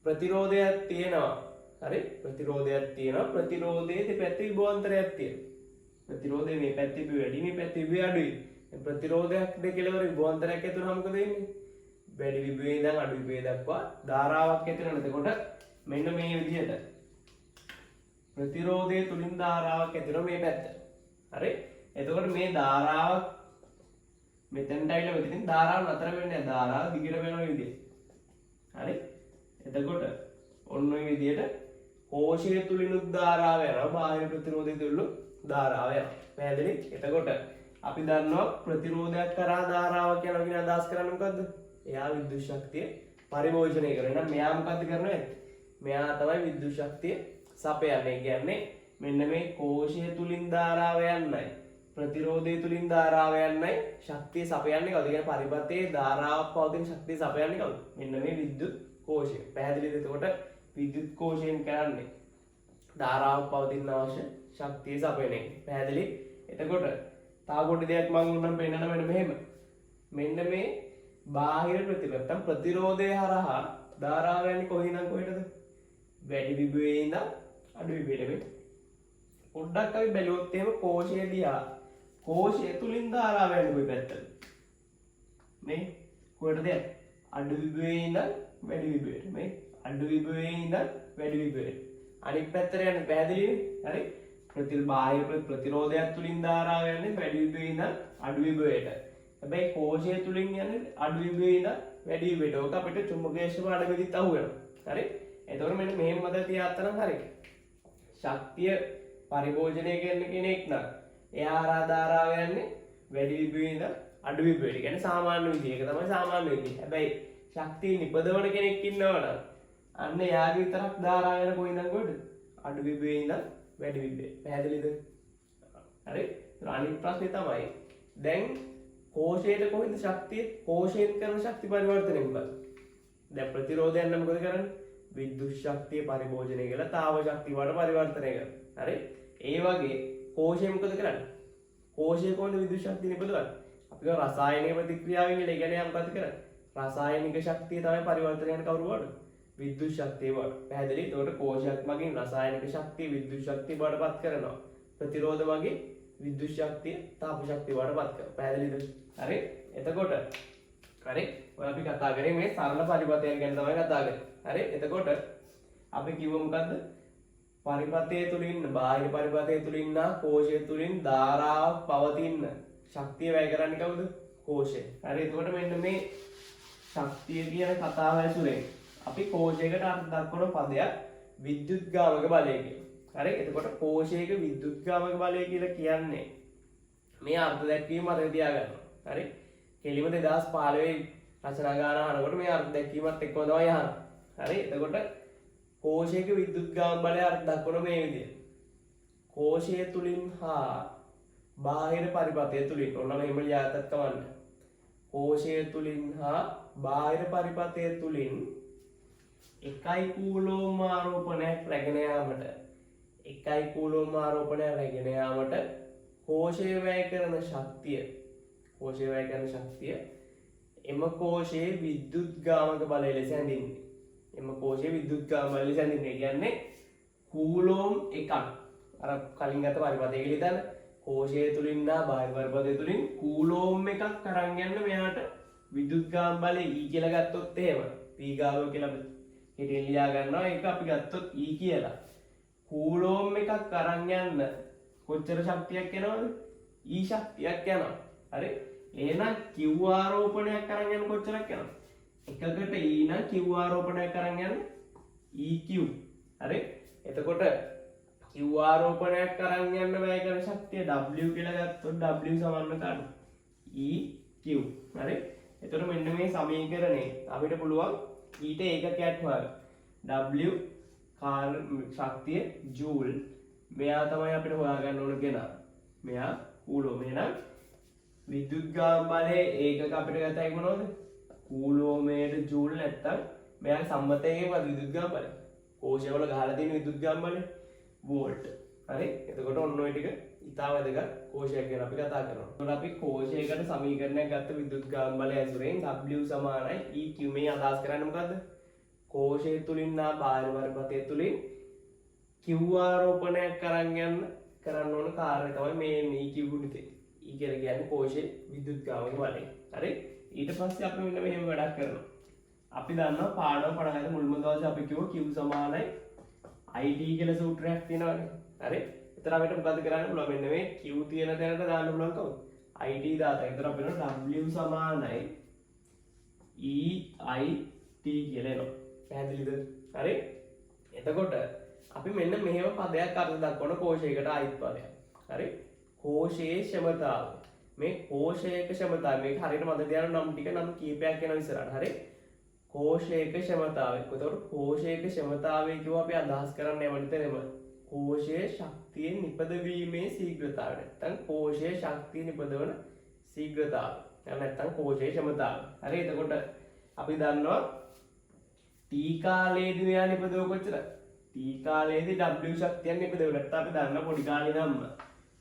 ප්‍රතිරෝධයක් තියෙනවා. හරි. ප්‍රතිරෝධයක් තියෙනවා. ප්‍රතිරෝධයේ දෙපැත්තේ විභවාන්තරයක් තියෙනවා. ප්‍රතිරෝධය මේ පැත්තේ වැඩි මේ පැත්තේ අඩුයි. ප්‍රතිරෝධයක් දෙකලවර විභවාන්තරයක් ඇතුළම මොකද වෙන්නේ? වැඩි විභවයේ ඉඳන් අඩු විභවය දක්වා ධාරාවක් ඇති වෙනවා. එතකොට මෙන්න මේ විදිහට ප්‍රතිරෝධය තුලින් ධාරාවක් ඇති වෙනවා මේ පැත්ත. හරි. එතකොට මේ ධාරාවක් මෙතෙන්ට ඇවිල්ලා මෙතනින් ධාරාව නතර වෙන්නේ නැහැ. ධාරාව දිගට වෙන විදිහ. හරි. එතකොට ඔන්න ඔය විදිහට කෝෂය තුලිනුත් ධාරාව යනවා. බාහිර ප්‍රතිරෝධය තුලිනුත් ධාරාව යනවා. පැහැදිලි? එතකොට අපි දන්නවා ප්‍රතිරෝධයක් කරා ධාරාවක් යනවා කියන අදහස් කරන්නේ මොකද්ද? එයා විද්‍යුත් ශක්තිය පරිභෝජනය කරනවා. එහෙනම් මෙයා මොකද්ද කරන්නේ? මෙයා තමයි විද්‍යුත් ශක්තිය සපයන්නේ. කියන්නේ මෙන්න මේ කෝෂය තුලින් ධාරාව යන්නයි ප්‍රතිරෝධය තුලින් ධාරාව යන්නයි ශක්තිය සපයන්නේ කවුද? කියන්නේ පරිපතේ ධාරාවක් පවතින ශක්තිය සපයන්නේ කවුද? මෙන්න මේ විද්‍යුත් කෝෂය. පැහැදිලිද? එතකොට විද්‍යුත් කෝෂයෙන් කරන්නේ ධාරාවක් පවතින අවශ්‍ය ශක්තිය සපයන එක. පැහැදිලි? එතකොට තව පොඩි දෙයක් මම උන්නම් පෙන්නන්න මෙන්න මෙන්න මේ බාහිර ප්‍රතිරෝධය ප්‍රතිරෝධය හරහා ධාරාව යන්නේ කොහිනම් කොහෙටද? වැඩි විභවයේ ඉඳන් අඩු විභවයට. පොඩ්ඩක් අපි බැලුවොත් එහෙම කෝෂය දිහා කෝෂය තුලින් ධාරාව යන්නේ කොයි පැත්තටද? මේ කොහෙටද යන්නේ? අඩු විභවයේ ඉඳන් වැඩි විභවයට. මේ අඩු විභවයේ ඉඳන් වැඩි විභවයට. අනිත් පැත්තට යන්නේ පැහැදිලිනේ? හරි. බාහිර ප්‍රතිරෝධයක් තුලින් ධාරාව යන්නේ වැඩි විභවයේ ඉඳන් අඩු විභවයට. හැබැයි කෝෂය තුලින් යන්නේ අඩු විභවයේ ඉඳන් වැඩි විභවයට. ඕක අපිට චුම්බකීය ක්ෂේත්‍ර අඩවිදිත් අහු වෙනවා. හරි. එතකොට මෙන්න මෙහෙම මත තියාත්තනම් හරි. ශක්තිය පරිභෝජනය කරන කෙනෙක් නම් එයා හරහා ධාරාව යන්නේ වැඩි විභවයේ ඉඳන් අඩු විභවයට. කියන්නේ සාමාන්‍ය විදිහ. ඒක තමයි සාමාන්‍ය විදිහ. හැබැයි ශක්තිය නිපදවන කෙනෙක් ඉන්නවනම් අන්න එයාගේ විතරක් ධාරාව යන කොයින්ද කොහෙද? අඩු විභවයේ ඉඳන් වැඩි විභවයට. පැහැදිලිද? හරි. අනිත් ප්‍රශ්නේ තමයි දැන් කෝෂයට කොහෙන්ද ශක්තිය? කෝෂයෙන් කරන ශක්ති පරිවර්තනය මොකක්ද? දැන් ප්‍රතිරෝධයෙන් නම් මොකද කරන්නේ? විද්‍යුත් ශක්තිය පරිභෝජනය කරලා තාව ශක්තිය වලට පරිවර්තනය කරනවා. හරි. ඒ වගේ කෝෂය මොකද කරන්නේ? කෝෂය කොහොමද විද්‍යුත් ශක්තිය නිපදවන්නේ? අපි කියව රසායනික ප්‍රතික්‍රියාවෙන් ඉල ඉගෙන යම් මොකද කරන්නේ? රසායනික ශක්තිය තමයි පරිවර්තනය කරන කවුරු වලට? විද්‍යුත් ශක්තිය වලට. පැහැදිලි? ඒකට කෝෂයක් මගින් රසායනික ශක්තිය විද්‍යුත් ශක්තිය බවට පත් කරනවා. ප්‍රතිරෝධ මගින් විද්‍යුත් ශක්තිය තාප ශක්තිය බවට පත් කරනවා. පැහැදිලිද? හරි. එතකොට හරි. ඔය අපි කතා කරේ මේ සරල පරිපථයක් ගැන තමයි කතා කරේ. හරි. එතකොට අපි කිව්ව මොකද්ද? පරිපථය තුලින් බාහිර පරිපථය තුලින් නා කෝෂය තුලින් ධාරාවක් පවතින ශක්තිය වැය කරන්නේ කවුද? කෝෂය. හරි. එතකොට මෙන්න මේ ශක්තිය කියන කතාව ඇසුරෙන් අපි කෝෂයකට අර්ථ දක්වන පදයක් විද්‍යුත්ගාමක බලය කියලා. හරි. එතකොට කෝෂයක විද්‍යුත්ගාමක බලය කියලා කියන්නේ මේ අර්ථ දැක්වීම අර තියාගන්න. හරි. කෙලිම 2015 රචනා ගාන අහනකොට මේ අර්ථ දැක්වීමත් එක්කම තමයි අහන්නේ. හරි. එතකොට කෝෂයක විද්‍යුත්ගාම බලය අර්ථ දක්වන මේ විදිය. කෝෂය තුලින් හා බාහිර පරිපථය තුලින් ඔන්න මෙහෙම ලියාගත්තත් කවන්න. කෝෂය තුලින් හා බාහිර පරිපථය තුලින් එකයි කූලෝම් ආරෝපණයක් රැගෙන යාමට කෝෂය වැය කරන ශක්තිය එම කෝෂයේ විද්‍යුත්ගාමක බලය ලෙස හැඳින්වෙන්නේ. එම කෝෂයේ විද්‍යුත්ගාමක බලය ලෙස හැඳින්වෙන්නේ කියන්නේ කූලෝම් එකක්. අර කලින් ගත්ත පරිපථයක හිතන්න කෝෂය තුලින් නා බාහිර පරිපථය තුලින් කූලෝම් එකක් අරන් යන්න මෙයාට විද්‍යුත්ගාම බලය E කියලා ගත්තොත් එහෙම P ගාව කියලා හිතෙන් ලියා ගන්නවා. ඒක අපි ගත්තොත් E කියලා. කූලෝම් එකක් අරන් යන්න කොච්චර ශක්තියක් යනවද? E ශක්තියක් යනවා. හරි. එහෙනම් Q ආරෝපණයක් අරන් යන කොච්චරක් යනවද? එකකට E නම් Q ආරෝපණයක් අරන් යන EQ. හරි. එතකොට Q ආරෝපණයක් අරන් යන්න වැය කරන ශක්තිය W කියලා ගත්තොත් W සමාන කාට? EQ. හරි. එතකොට මෙන්න මේ සමීකරණේ අපිට පුළුවන් ඊට ඒකකයක් හොයාගන්න. W ශක්තිය ජූල්. මෙයා තමයි අපිට හොයාගන්න ඕන කෙනා. මෙයා කූලෝම්. එහෙනම් විද්‍යුත් ගාම බලය ඒකක අපිට ගතයි මොනවද? කූලෝමීටර් ජූල් නැත්තම් මෙයා සම්මතයේ විද්‍යුත් ගාම බලය. කෝෂයවල ගහලා තියෙන විද්‍යුත් ගාම බලය වෝල්ට්. හරි? එතකොට ඔන්න ඔය ටික ඉතාල වැදගත් කෝෂයක් ගැන අපි කතා කරනවා. එතකොට අපි කෝෂයකට සමීකරණයක් ගත්ත විද්‍යුත් ගාම බලය ඇසුරෙන් W සමානයි EQ මේ අදහස් කරන්නේ මොකද්ද? කෝෂය තුලින් නා බාහිර පරිපථය තුලින් Q ආරෝපණයක් කරන්න ඕන කාර්යය තමයි මේ EQ ගුණිතය. E කියලා කියන්නේ කෝෂයේ විද්‍යුත් ගාමක බලය. හරි? ඊට පස්සේ අපි මෙන්න මෙහෙම වැඩක් කරනවා. අපි දන්නවා පාඩම පටන් ගන්න මුල්ම දවසේ අපි කිව්වා Q සමානයි IT කියලා සූත්‍රයක් තියෙනවානේ. හරි? එතන අපිට මොකද කරන්න පුළුවන්? මෙන්න මේ Q තියෙන තැනට දාන්න පුළුවන් කවුද? IT දාත. එතන අපිට W සමානයි EIT කියලා එනවා. පැහැදිලිද? හරි? එතකොට අපි මෙන්න මෙහෙම පදයක් අර්ථ දක්වන කෝෂයකට අයිත් පදයක්. හරි? කෝෂයේ ක්ෂමතාව. මේ කෝෂයක ක්ෂමතාව මේක හරියට මතක තියාගන්න නම් ටික නම් කීපයක් වෙනවා ඉස්සරහට. හරි? කෝෂයක ක්ෂමතාවය. එතකොට කෝෂයක ක්ෂමතාවය කියුවා අපි අදහස් කරන්නේ යමනිතරම කෝෂයේ ශක්තිය නිපදවීමේ ශීඝ්‍රතාවය. නැත්නම් කෝෂයේ ශක්තිය නිපදවන ශීඝ්‍රතාවය. නැත්නම් කෝෂයේ ක්ෂමතාවය. හරි? එතකොට අපි දන්නවා T කාලයේදී මෙයා නිපදව කොච්චරද? T කාලයේදී W ශක්තියක් නිපදව. නැත්නම් අපි දන්න පොඩි කාලේ නම්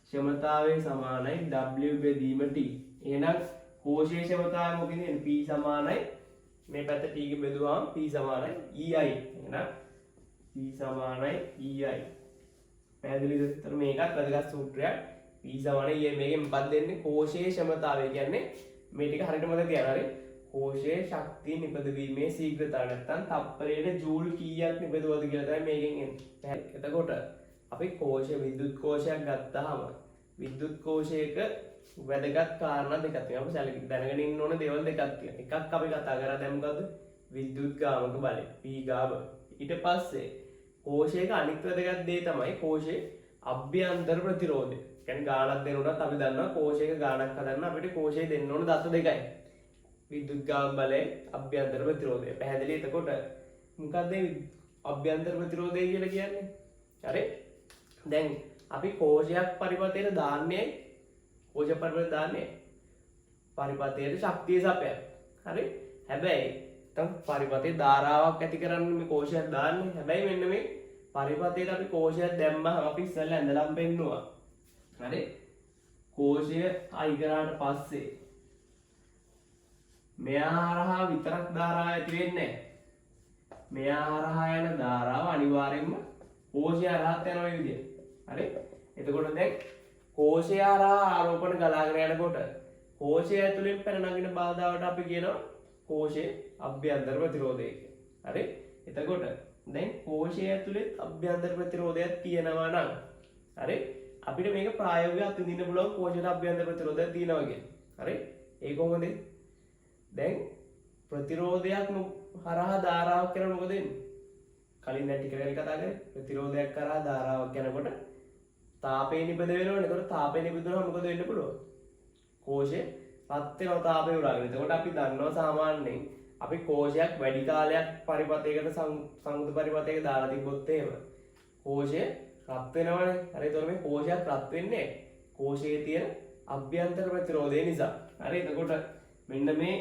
ක්ෂමතාවය සමානයි W බෙදීම T. එහෙනම් කෝෂයේ ක්ෂමතාවය මොකද කියන්නේ? P සමානයි මේ පැත්ත T ක බෙදුවාම P සමානයි EI. එහෙනම් P සමානයි EI. පැහැදිලිද? එතන මේකත් වැදගත් සූත්‍රයක්. P සමානයි EI. මේකෙන් මොකක්ද දෙන්නේ? කෝෂයේ ක්ෂමතාවය කියන්නේ මේ ටික හරියට මතක තියාගන්න. හරි? කෝෂයේ ශක්තිය නිපදවීමේ ශීඝ්‍රතාවය නැත්නම් තප්පරයට ජූල් කීයක් නිපදවද කියලා තමයි මේකෙන් එන්නේ. එතකොට අපි කෝෂය විද්‍යුත් කෝෂයක් ගත්තාම විද්‍යුත් කෝෂයක වැදගත් කාරණා දෙකක් තියෙනවා. අපි දැනගෙන ඉන්න ඕන දේවල් දෙකක් තියෙනවා. එකක් අපි කතා කරා දැන් මොකද්ද? විද්‍යුත් ගාමක බලය P ගාම. ඊට පස්සේ කෝෂයක අනිත් වැදගත් දේ තමයි කෝෂයේ අභ්‍යන්තර ප්‍රතිරෝධය. කියන්නේ ගාණක් දෙනුනත් අපි දන්නවා කෝෂයක ගාණක් හදන්න අපිට කෝෂයේ දෙන්න ඕන දත්ත දෙකයි. විද්‍යුත් ගාම බලය අභ්‍යන්තර ප්‍රතිරෝධය. පැහැදිලි? එතකොට මොකක්ද අභ්‍යන්තර ප්‍රතිරෝධය කියලා කියන්නේ? හරි? දැන් අපි කෝෂයක් පරිපථයට දාන්නේ කෝෂ පරිපථයට දාන්නේ පරිපථයට ශක්තිය සපයන. හරි? හැබැයි තම පරිපථයේ ධාරාවක් ඇති කරන්න මේ කෝෂයක් දාන්නේ. හැබැයි මෙන්න මේ පරිපථයට අපි කෝෂයක් දැම්මම අපි ඉස්සෙල්ලා ඇඳලම් පෙන්නුවා. හරි? කෝෂය අයි කරාට පස්සේ මෙයා හරහා විතරක් ධාරාව ඇති වෙන්නේ නැහැ. මෙයා හරහා යන ධාරාව අනිවාර්යෙන්ම කෝෂය හරහාත් යනවා මේ විදිහට. හරි? එතකොට දැන් කෝෂය හරහා ආරෝපණ ගලාගෙන යනකොට කෝෂය ඇතුලෙන් පැන නගින බාධාවට අපි කියනවා කෝෂයේ අභ්‍යන්තර ප්‍රතිරෝධය කියලා. හරි? එතකොට දැන් කෝෂය ඇතුලේ අභ්‍යන්තර ප්‍රතිරෝධයක් තියෙනවා නම් හරි? අපිට මේක ප්‍රායෝගිකව අත්විඳින්න පුළුවන් කෝෂයට අභ්‍යන්තර ප්‍රතිරෝධයක් තියෙනවා කියන්නේ. හරි? ඒ කොහොමද? දැන් ප්‍රතිරෝධයක් හරහා ධාරාවක් කරන මොකද වෙන්නේ? කලින් දැන් ටික වෙලක් කතා කරේ ප්‍රතිරෝධයක් කරා ධාරාවක් යනකොට තාපය නිපද වෙනවනේ. ඒකට තාපය නිපදුනහම මොකද වෙන්න පුළුවන්? කෝෂය රත් වෙනවා තාපය උරාගෙන. එතකොට අපි දන්නවා සාමාන්‍යයෙන් අපි කෝෂයක් වැඩි කාලයක් පරිපථයකට සංයුත පරිපථයක දාලා තිබ්බොත් එහෙම කෝෂය රත් වෙනවනේ. හරි? ඒතකොට මේ කෝෂයක් රත් වෙන්නේ කෝෂයේ තියෙන අභ්‍යන්තර ප්‍රතිරෝධය නිසා. හරි? එතකොට මෙන්න මේ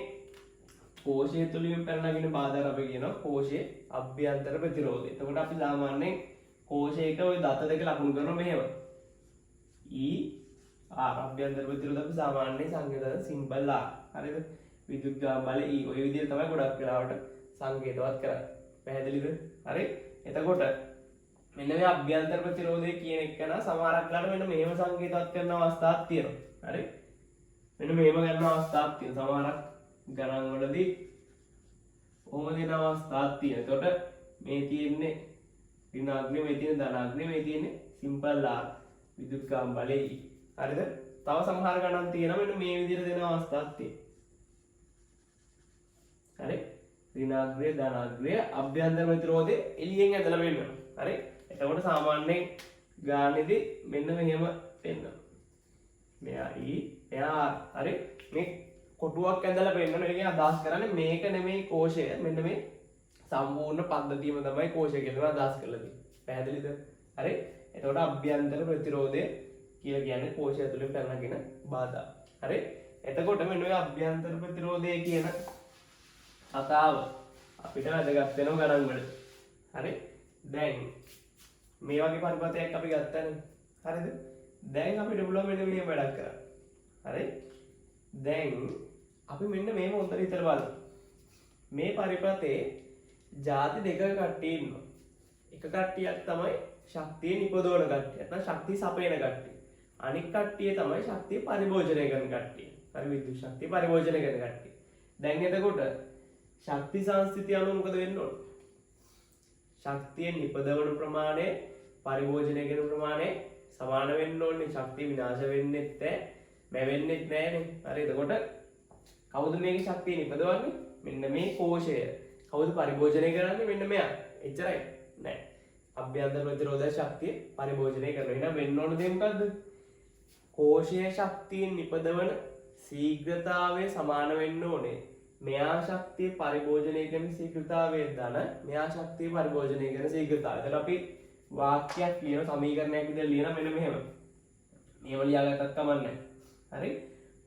කෝෂය තුලින් පැනනගෙන බාධා අපි කියනවා කෝෂයේ අභ්‍යන්තර ප්‍රතිරෝධය. එතකොට අපි සාමාන්‍යයෙන් කෝෂයක ওই දත දෙක ලකුණු කරනවා මෙහෙම. E R අභ්‍යන්තර ප්‍රතිරෝධය අපි සාමාන්‍යයෙන් සංකේතන සිම්බල් R. හරිද? විද්‍යුත් ගාම බලය E ඔය විදිහට තමයි ගොඩක් වෙලාවට සංකේතවත් කරන්නේ. පැහැදිලිද? හරි? එතකොට මෙන්න මේ අභ්‍යන්තර ප්‍රතිරෝධය කියන එක නා සමහරක් ලාට මෙන්න මෙහෙම සංකේතවත් කරන අවස්ථාවක් තියෙනවා. හරි? මෙන්න මෙහෙම ගන්න අවස්ථාවක් තියෙනවා. සමහරක් ගණන් වලදී ඔහොම දෙන අවස්ථාවක් තියෙනවා. එතකොට මේ තියෙන්නේ ඍණාග්‍රේ, මේ තියෙන්නේ ධනාග්‍රේ, මේ තියෙන්නේ සිම්පල් R විද්‍යුත් ගාම බලය E. හරිද? තව සමහර ගණන් තියෙනවා මෙන්න මේ විදිහට දෙන අවස්ථාවක් තියෙනවා. හරි? ඍණාග්‍රේ, ධනාග්‍රේ අභ්‍යන්තර ප්‍රතිරෝධය එළියෙන් ඇදලා වෙන්නවා. හරි? එතකොට සාමාන්‍යයෙන් ගානෙදී මෙන්න මෙහෙම වෙන්නවා. මෙයා E, මෙයා R. හරි? මේ කොටුවක් ඇඳලා පෙන්නන එකේ අදහස් කරන්නේ මේක නෙමෙයි කෝෂය. මෙන්න මේ සම්පූර්ණ පද්ධතියම තමයි කෝෂය කියලා අදහස් කරලා තියෙන්නේ. පැහැදිලිද? හරි? එතකොට අභ්‍යන්තර ප්‍රතිරෝධය කියලා කියන්නේ කෝෂය ඇතුලේ පැනනගෙන බාධා. හරි? එතකොට මෙන්න ඔය අභ්‍යන්තර ප්‍රතිරෝධය කියන කතාව අපිට වැදගත් වෙනවා ගණන් වල. හරි? දැන් මේ වගේ පරිපථයක් අපි ගත්තනේ. හරිද? දැන් අපිට පුළුවන් මෙන්න මෙහෙම වැඩක් කරන්න. හරි? දැන් අපි මෙන්න මේව හොඳට හිතලා බලමු. මේ පරිපථයේ ಜಾති දෙකක කට්ටිය ඉන්නවා. එක කට්ටියක් තමයි ශක්තිය නිපදවන කට්ටිය. නැත්නම් ශක්තිය සපයන කට්ටිය. අනික් කට්ටිය තමයි ශක්තිය පරිභෝජනය කරන කට්ටිය. හරි විද්‍යුත් ශක්තිය පරිභෝජනය කරන කට්ටිය. දැන් එතකොට ශක්ති සංස්ථිතිය අනුව මොකද වෙන්න ඕන? ශක්තිය නිපදවන ප්‍රමාණය පරිභෝජනය කරන ප්‍රමාණය සමාන වෙන්න ඕනේ. ශක්තිය විනාශ වෙන්නෙත් නැහැ, මැවෙන්නෙත් නැහැනේ. හරි එතකොට කවුද මේකේ ශක්තිය නිපදවන්නේ? මෙන්න මේ කෝෂය. කවුද පරිභෝජනය කරන්නේ? මෙන්න මෙයා. එච්චරයි. නෑ. අභ්‍යන්තර ප්‍රතිරෝධ ශක්තිය පරිභෝජනය කරනවා. එහෙනම් වෙන්න ඕන දේ මොකද්ද? කෝෂයේ ශක්තියෙන් නිපදවන ශීඝ්‍රතාවය සමාන වෙන්න ඕනේ. මෙයා ශක්තිය පරිභෝජනය කරන ශීඝ්‍රතාවය ධන, මෙයා ශක්තිය පරිභෝජනය කරන ශීඝ්‍රතාවය. එතන අපි වාක්‍යයක් ලියන සමීකරණයක් විදිහට ලියන මෙන්න මෙහෙම. මේව ලියාගත්තත් කමන්නේ. හරි?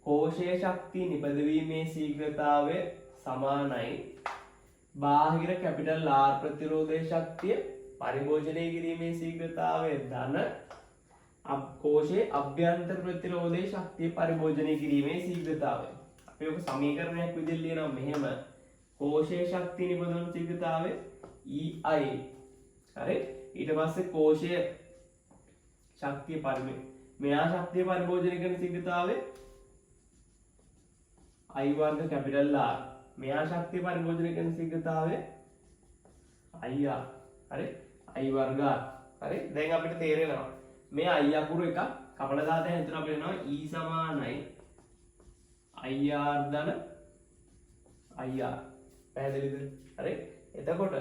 කෝෂයේ ශක්තිය නිපදවීමේ ශීඝ්‍රතාවය සමානයි බාහිර කැපිටල් R ප්‍රතිරෝධයේ ශක්තිය පරිභෝජනය කිරීමේ ශීඝ්‍රතාවය ධන කෝෂයේ අභ්‍යන්තර ප්‍රතිරෝධයේ ශක්තිය පරිභෝජනය කිරීමේ ශීඝ්‍රතාවය. අපි ඔක සමීකරණයක් විදිහට ලියනවා මෙහෙම. කෝෂයේ ශක්තිය නිපදවන ශීඝ්‍රතාවය EI. හරි? ඊට පස්සේ කෝෂයේ ශක්තිය මෙයා ශක්තිය පරිභෝජනය කරන ශීඝ්‍රතාවය I වර්ග කැපිටල් R. මෙයා ශක්තිය පරිභෝජනය කරන ශීඝ්‍රතාවය IR. හරි? I වර්ග R. හරි? දැන් අපිට තේරෙනවා මේ I අකුරු එක කපලා දාලා හිතන අපිට එනවා E සමානයි IR ධන IR. පැහැදිලිද? හරි? එතකොට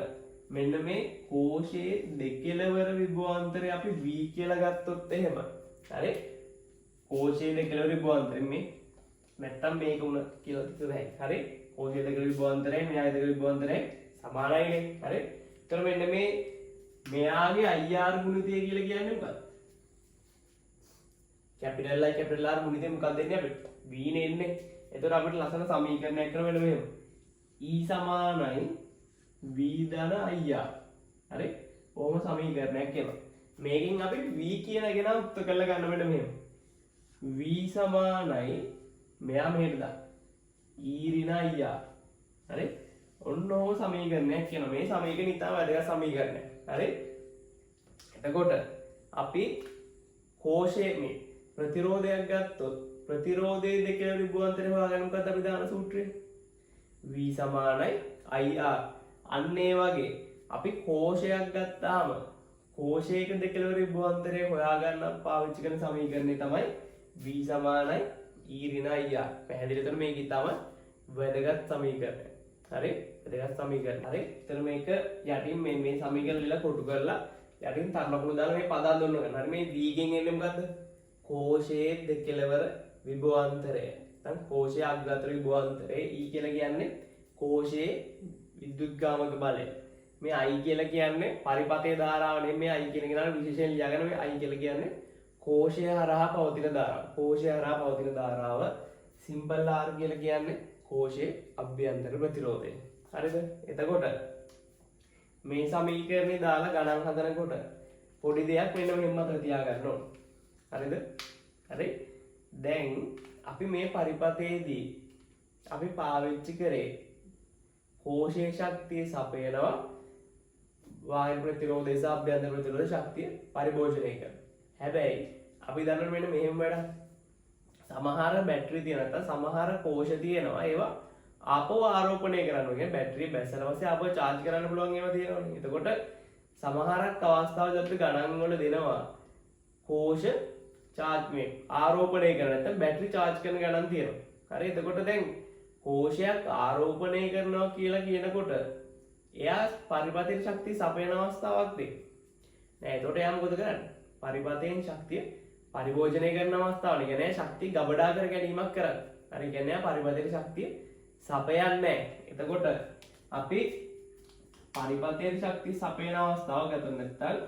මෙන්න මේ කෝෂයේ දෙකලවර විභවාන්තරය අපි V කියලා ගත්තොත් එහෙම. හරි? කෝෂයේ දෙකලවර විභවාන්තරය මේ නැත්තම් මේක උන කියලා හිතුවයි. හරි? කෝෂයේ දෙකලවර විභවාන්තරය මෙයාගේ දෙකලවර විභවාන්තරය සමානයිනේ. හරි? එතකොට මෙන්න මේ මෙයාගේ IR ගුණිතය කියලා කියන්නේ මොකක්ද? කැපිටල් I කැපිටල් R ගුණිතය මොකක්ද දෙන්නේ අපිට? V නේ එන්නේ. එතකොට අපිට ලස්සන සමීකරණයක් කරන්න වෙන මෙහෙම. E සමානයි V ධන IR. හරි? ඕම සමීකරණයක් එනවා. මේකෙන් අපි V කියන එක නම් උත්තර කරලා ගන්න වෙන මෙහෙම. V සමානයි මෙයා මෙහෙට දාන්න. E ඍණ IR. හරි? ඔන්න ඕම සමීකරණයක් එනවා. මේ සමීකරණය ඉතාම වැදගත් සමීකරණයක්. හරි? එතකොට අපි කෝෂයේ මේ ප්‍රතිරෝධයක් ගත්තොත් ප්‍රතිරෝධයේ දෙකේ විභවාන්තරය හොයාගන්න මොකක්ද අපි දාන සූත්‍රය? V සමානයි IR. අන්න ඒ වගේ අපි කෝෂයක් ගත්තාම කෝෂයක දෙකලවර විභවාන්තරය හොයාගන්න පාවිච්චි කරන සමීකරණය තමයි V සමානයි E ඍණ IR. පැහැදිලිද? මේක ඊටම වැදගත් සමීකරණයක්. හරි? වැදගත් සමීකරණ. හරි? එතන මේක යටින් මේ සමීකරණ ලියලා කොටු කරලා යටින් තරලකුණු දාලා මේ පද අඳුන්න ගන්න. හරි? මේ V ගෙන් එන්නේ මොකද්ද? කෝෂයේ දෙකලවර විභවාන්තරය. නැත්නම් කෝෂයේ අග්‍රතර විභවාන්තරය. E කියලා කියන්නේ කෝෂයේ විද්‍යුත්ගාමක බලය. මේ I කියලා කියන්නේ පරිපථයේ ධාරාව නෙමෙයි. I කියන එක නේද විශේෂයෙන් ලියාගන්න මේ I කියලා කියන්නේ කෝෂය හරහා පවතින ධාරාව. කෝෂය හරහා පවතින ධාරාව සිම්පල් R කියලා කියන්නේ කෝෂයේ අභ්‍යන්තර ප්‍රතිරෝධය. හරිද? එතකොට මේ සමීකරණේ දාලා ගණන් හදනකොට පොඩි දෙයක් මෙන්න මෙහෙම මතක තියාගන්න ඕන. හරිද? හරි? දැන් අපි මේ පරිපථයේදී අපි පාවිච්චි කරේ කෝෂයේ ශක්තිය සපයනවා වායු ප්‍රතිරෝධය සහ අභ්‍යන්තර ප්‍රතිරෝධ ශක්තිය පරිභෝජනය කරනවා. හැබැයි අපි දන්නවා මෙන්න මෙහෙම වැඩක්. සමහර බැටරි තියෙන නැත්නම් සමහර කෝෂ තියෙනවා ඒවා ආපෝ ආරෝපණය කරනවා. කියන්නේ බැටරිය බැස්සලා පස්සේ ආපෝ charge කරන්න පුළුවන් ඒවා තියෙනවනේ. එතකොට සමහරක් අවස්ථාවල අපිට ගණන් වල දෙනවා කෝෂ charge මේ ආරෝපණය කරන නැත්නම් බැටරි charge කරන ගණන් තියෙනවා. හරි? එතකොට දැන් කෝෂයක් ආරෝපණය කරනවා කියලා කියනකොට එයා පරිපථයෙන් ශක්තිය සපයන අවස්ථාවක් දෙයි. නෑ එතකොට එයා මොකද කරන්නේ? පරිපථයෙන් ශක්තිය පරිභෝජනය කරන අවස්ථාවනේ. කියන්නේ ශක්තිය ගබඩා කර ගැනීමක් කරන්නේ. හරි? කියන්නේ පරිපථයෙන් ශක්තිය සපයන්නේ නෑ. එතකොට අපි පරිපථයෙන් ශක්තිය සපයන අවස්ථාවක් ගත්තොත් නැත්නම්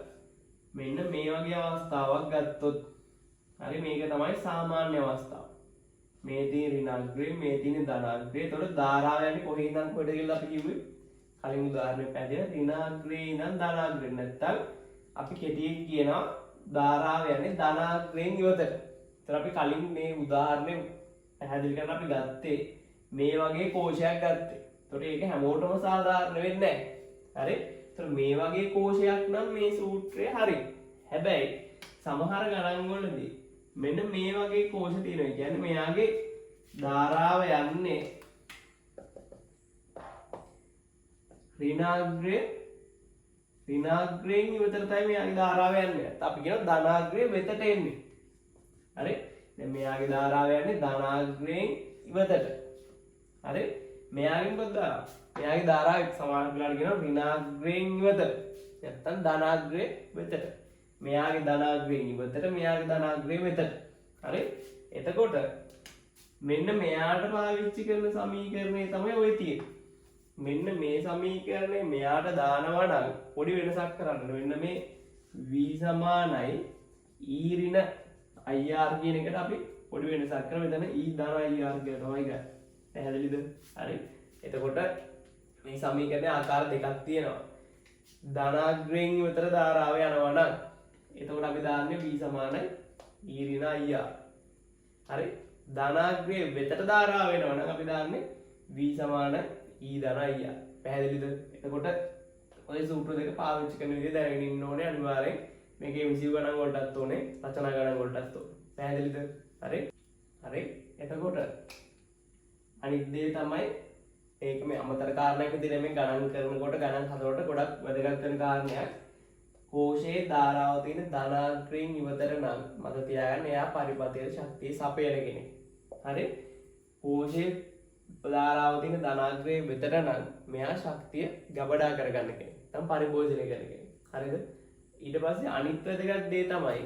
මෙන්න මේ වගේ අවස්ථාවක් ගත්තොත් හරි මේක තමයි සාමාන්‍ය අවස්ථාව. මේ තියෙන ඍණාග්‍රේ මේ තියෙන ධනාග්‍රේ. එතකොට ධාරාව යන්නේ කොහේ ඉඳන් කොහෙද කියලා අපි කිව්වේ කලින් උදාහරණයක් පැහැදිලා ඍණාග්‍රේ ඉඳන් ධනාග්‍රේ නැත්තම් අපි කෙටියෙන් කියනවා ධාරාව යන්නේ ධනාග්‍රයෙන් ඉවතට. ඒතර අපි කලින් මේ උදාහරණය පැහැදිලි කරන්න අපි ගත්තේ මේ වගේ කෝෂයක් ගත්තේ. එතකොට ඒක හැමෝටම සාධාරණ වෙන්නේ නැහැ. හරි? ඒතර මේ වගේ කෝෂයක් නම් මේ සූත්‍රය හරි. හැබැයි සමහර ගණන් වලදී මෙන්න මේ වගේ කෝෂ තියෙනවා. ඒ කියන්නේ මෙයාගේ ධාරාව යන්නේ ඍණාග්‍රයෙන් ඉවතට තමයි මෙයාගේ ධාරාව යන්නේ. අපි කියනවා ධනාග්‍රේ වෙතට එන්නේ. හරි? දැන් මෙයාගේ ධාරාව යන්නේ ධනාග්‍රයෙන් ඉවතට. හරි? මෙයාගෙන් මොකද ධාරාව? මෙයාගේ ධාරාව සමාන කරලා කියනවා ඍණාග්‍රයෙන් ඉවතට. නැත්තම් ධනාග්‍රේ වෙතට. මෙයාගේ ධනාග්‍රයෙන් ඉවතට මෙයාගේ ධනාග්‍රේ වෙතට. හරි? එතකොට මෙන්න මෙයාට පාවිච්චි කරන සමීකරණය තමයි ඔය තියෙන්නේ. මෙන්න මේ සමීකරණය මෙයාට දානවා නම් පොඩි වෙනසක් කරන්න. මෙන්න මේ v සමානයි e ඍණ ir කියන එකට අපි පොඩි වෙනසක් කරමු. මෙතන e ධන ir කියලා තමයි ගන්න. පැහැදිලිද? හරි. එතකොට මේ සමීකරණයේ ආකාර දෙකක් තියෙනවා. ධනාග්‍රයෙන් ඉවතට ධාරාව යනවා නම් එතකොට අපි දාන්නේ v සමානයි e ඍණ ir. හරි? ධනාග්‍රයේ වෙතට ධාරාව වෙනවා නම් අපි දාන්නේ v සමානයි e ධන ir. පැහැදිලිද? එතකොට ඔය සූත්‍ර දෙක පාවිච්චි කරන විදිහ දැනගෙන ඉන්න ඕනේ අනිවාර්යෙන්. මේකේ MCQ ගණන් වලටත් ඕනේ, රචනා ගණන් වලටත් ඕනේ. පැහැදිලිද? හරි? හරි. එතකොට අනිත් දේ තමයි ඒක මේ අමතර කාරණයක් විදිහට මේ ගණන් කරනකොට ගණන් හදනකොට ගොඩක් වැදගත් වෙන කාරණයක්. කෝෂයේ ධාරාව තියෙන ධනාග්‍රයෙන් ඉවතට නම් මත තියාගන්න එයා පරිපථයේ ශක්තිය සපයන කෙනෙක්. හරි? කෝෂයේ ධාරාව තියෙන ධනාග්‍රයේ වෙතට නම් මෙයා ශක්තිය ගබඩා කරගන්න කෙනෙක්. නැත්නම් පරිභෝජනය කරන කෙනෙක්. හරිද? ඊට පස්සේ අනිත් වැදගත් දේ තමයි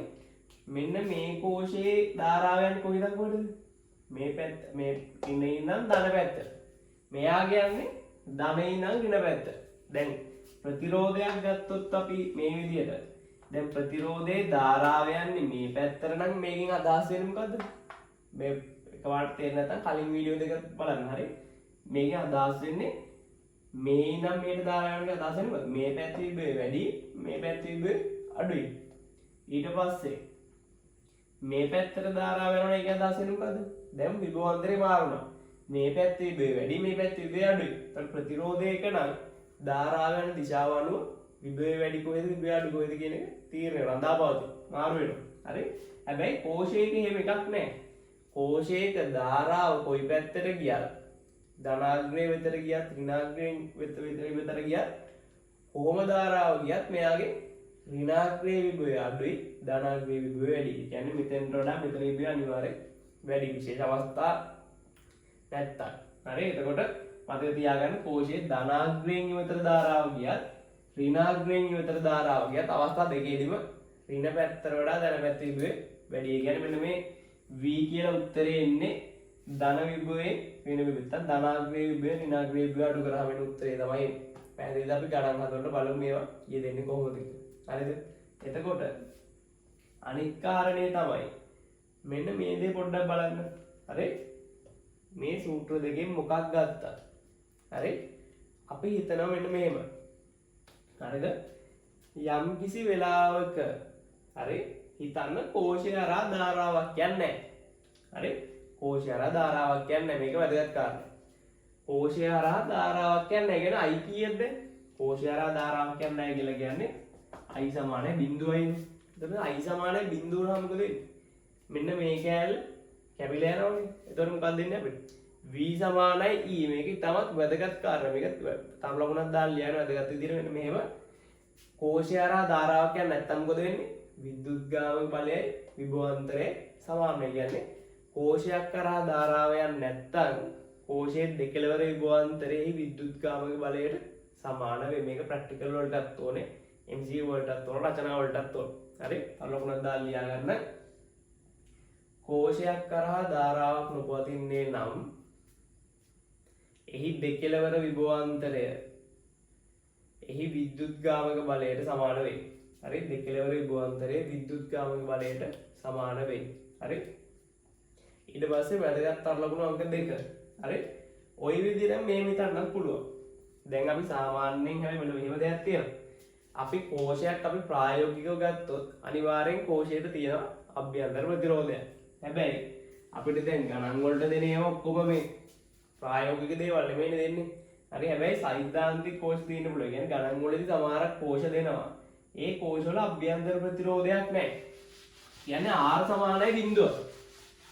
මෙන්න මේ කෝෂයේ ධාරාව යන්නේ කොහෙද කොහෙද? මේ පැත්ත මේ ඍණේ ඉඳන් ධන පැත්තට. මෙයා කියන්නේ ධනේ ඉඳන් ඍණ පැත්තට. දැන් ප්‍රතිරෝධයක් ගත්තොත් අපි මේ විදිහට දැන් ප්‍රතිරෝධයේ ධාරාව යන්නේ මේ පැත්තට නම් මේකෙන් අදහස් වෙන්නේ මොකද්ද? මේ එකපාරට තේරෙන්නේ නැත්නම් කලින් වීඩියෝ දෙක බලන්න. හරි? මේකෙන් අදහස් වෙන්නේ මේ ඉඳන් මේට ධාරාව යන අදහස් වෙන්නේ මොකද්ද? මේ පැත්තේ විභවය වැඩි, මේ පැත්තේ විභවය අඩුයි. ඊට පස්සේ මේ පැත්තට ධාරාව යනවා ඒක අදහස් වෙන්නේ මොකද්ද? දැන් විභවාන්තරේ මාරුණා. මේ පැත්තේ විභවය වැඩි, මේ පැත්තේ විභවය අඩුයි. ඒත් ප්‍රතිරෝධයක නම් ධාරාව යන දිශාව අනුව විභවය වැඩි කොහෙද විභවය අඩු කොහෙද කියන එක තීරණය රඳාපවතින මාරු වෙනවා. හරි? හැබැයි කෝෂයක එහෙම එකක් නැහැ. කෝෂයක ධාරාව කොයි පැත්තට ගියත් ධනාග්‍රේ වෙතට ගියත් ඍණාග්‍රයෙන් වෙතට ගියත් කොහොම ධාරාව ගියත් මෙයාගේ ඍණාග්‍රේ විභවය අඩුයි ධනාග්‍රේ විභවය වැඩි. ඒ කියන්නේ මෙතෙන්ට වඩා මෙතන විභවය අනිවාර්යෙන් වැඩි විශේෂ අවස්ථා නැත්තම්. හරි? එතකොට මතක තියාගන්න කෝෂයේ ධනාග්‍රයෙන් ඉවතට ධාරාව ගියත් ඍණාග්‍රයෙන් ඉවතට ධාරාව ගියත් අවස්ථා දෙකේදීම ඍණ පැත්තට වඩා ධන පැත්තේ විභවය වැඩි. ඒ කියන්නේ මෙන්න මේ v කියලා උත්තරේ එන්නේ ධන විභවයේ වෙන විභවයෙන් ධනාග්‍රේ විභවය ඍණාග්‍රේ විභවය අඩු කරාම එන උත්තරේ තමයි එන්නේ. පැහැදිලිද? අපි ගණන් හදනකොට බලමු මේවා යෙදෙන්නේ කොහොමද කියලා. හරිද? එතකොට අනිත් කාරණේ තමයි මෙන්න මේ දේ පොඩ්ඩක් බලන්න. හරි? මේ සූත්‍ර දෙකෙන් මොකක් ගත්තත් හරි? අපි හිතනවා මෙන්න මෙහෙම. හරිද? යම් කිසි වෙලාවක හරි හිතන්න කෝෂය හරහා ධාරාවක් යන්නේ නැහැ. හරි? කෝෂය හරහා ධාරාවක් යන්නේ නැහැ. මේක වැදගත් කාරණයක්. කෝෂය හරහා ධාරාවක් යන්නේ නැහැ. කියන්නේ I කීයද? කෝෂය හරහා ධාරාවක් යන්නේ නැහැ කියලා කියන්නේ I සමානයි 0යි. එතකොට I සමානයි 0 නම් මොකද වෙන්නේ? මෙන්න මේ කෑල්ල කැපිලා යනවනේ. එතකොට මොකක්ද දෙන්නේ අපිට? v සමානයි e. මේක තමත් වැදගත් කාරණා. මේක තම ලකුණක් දාලා ලියන වැදගත් විදිහට මෙන්න මෙහෙම කෝෂය හරහා ධාරාවක් යන්නේ නැත්නම් මොකද වෙන්නේ? විද්‍යුත්ගාමක බලයයි විභවාන්තරය සමාන. කියන්නේ කෝෂයක් කරා ධාරාව යන්නේ නැත්නම් කෝෂයේ දෙකලවර විභවාන්තරයේ විද්‍යුත්ගාමක බලයට සමාන වෙයි. මේක ප්‍රැක්ටිකල් වලටත් ඕනේ, MCQ වලටත් ඕනේ, රචනා වලටත් ඕනේ. හරි? තව ලකුණක් දාලා ලියා ගන්න. කෝෂයක් කරා ධාරාවක් නොපවතින්නේ නම් එහි දෙකලවර විභවාන්තරය එහි විද්‍යුත්ගාමක බලයට සමාන වෙයි. හරි? දෙකලවර විභවාන්තරයේ විද්‍යුත්ගාමක බලයට සමාන වෙයි. හරි? ඊට පස්සේ වැදගත් තර ලකුණු අංක 2. හරි? ওই විදිහට මේ හිතන්නත් පුළුවන්. දැන් අපි සාමාන්‍යයෙන් හැබැයි මෙන්න මෙහෙම දෙයක් තියෙනවා. අපි කෝෂයක් අපි ප්‍රායෝගිකව ගත්තොත් අනිවාර්යෙන් කෝෂයට තියෙන අභ්‍යන්තර ප්‍රතිරෝධයක්. හැබැයි අපිට දැන් ගණන් වලට දෙන ඒවා ඔක්කොම මේ ප්‍රායෝගික දේවල් නෙමෙයි දෙන්නේ. හරි හැබැයි සෛද්ධාන්තික කෝෂ තියෙන්න පුළුවන්. කියන්නේ ගණන් වලදී සමහරක් කෝෂ දෙනවා. ඒ කෝෂ වල අභ්‍යන්තර ප්‍රතිරෝධයක් නැහැ. කියන්නේ R සමානයි බිඳුව.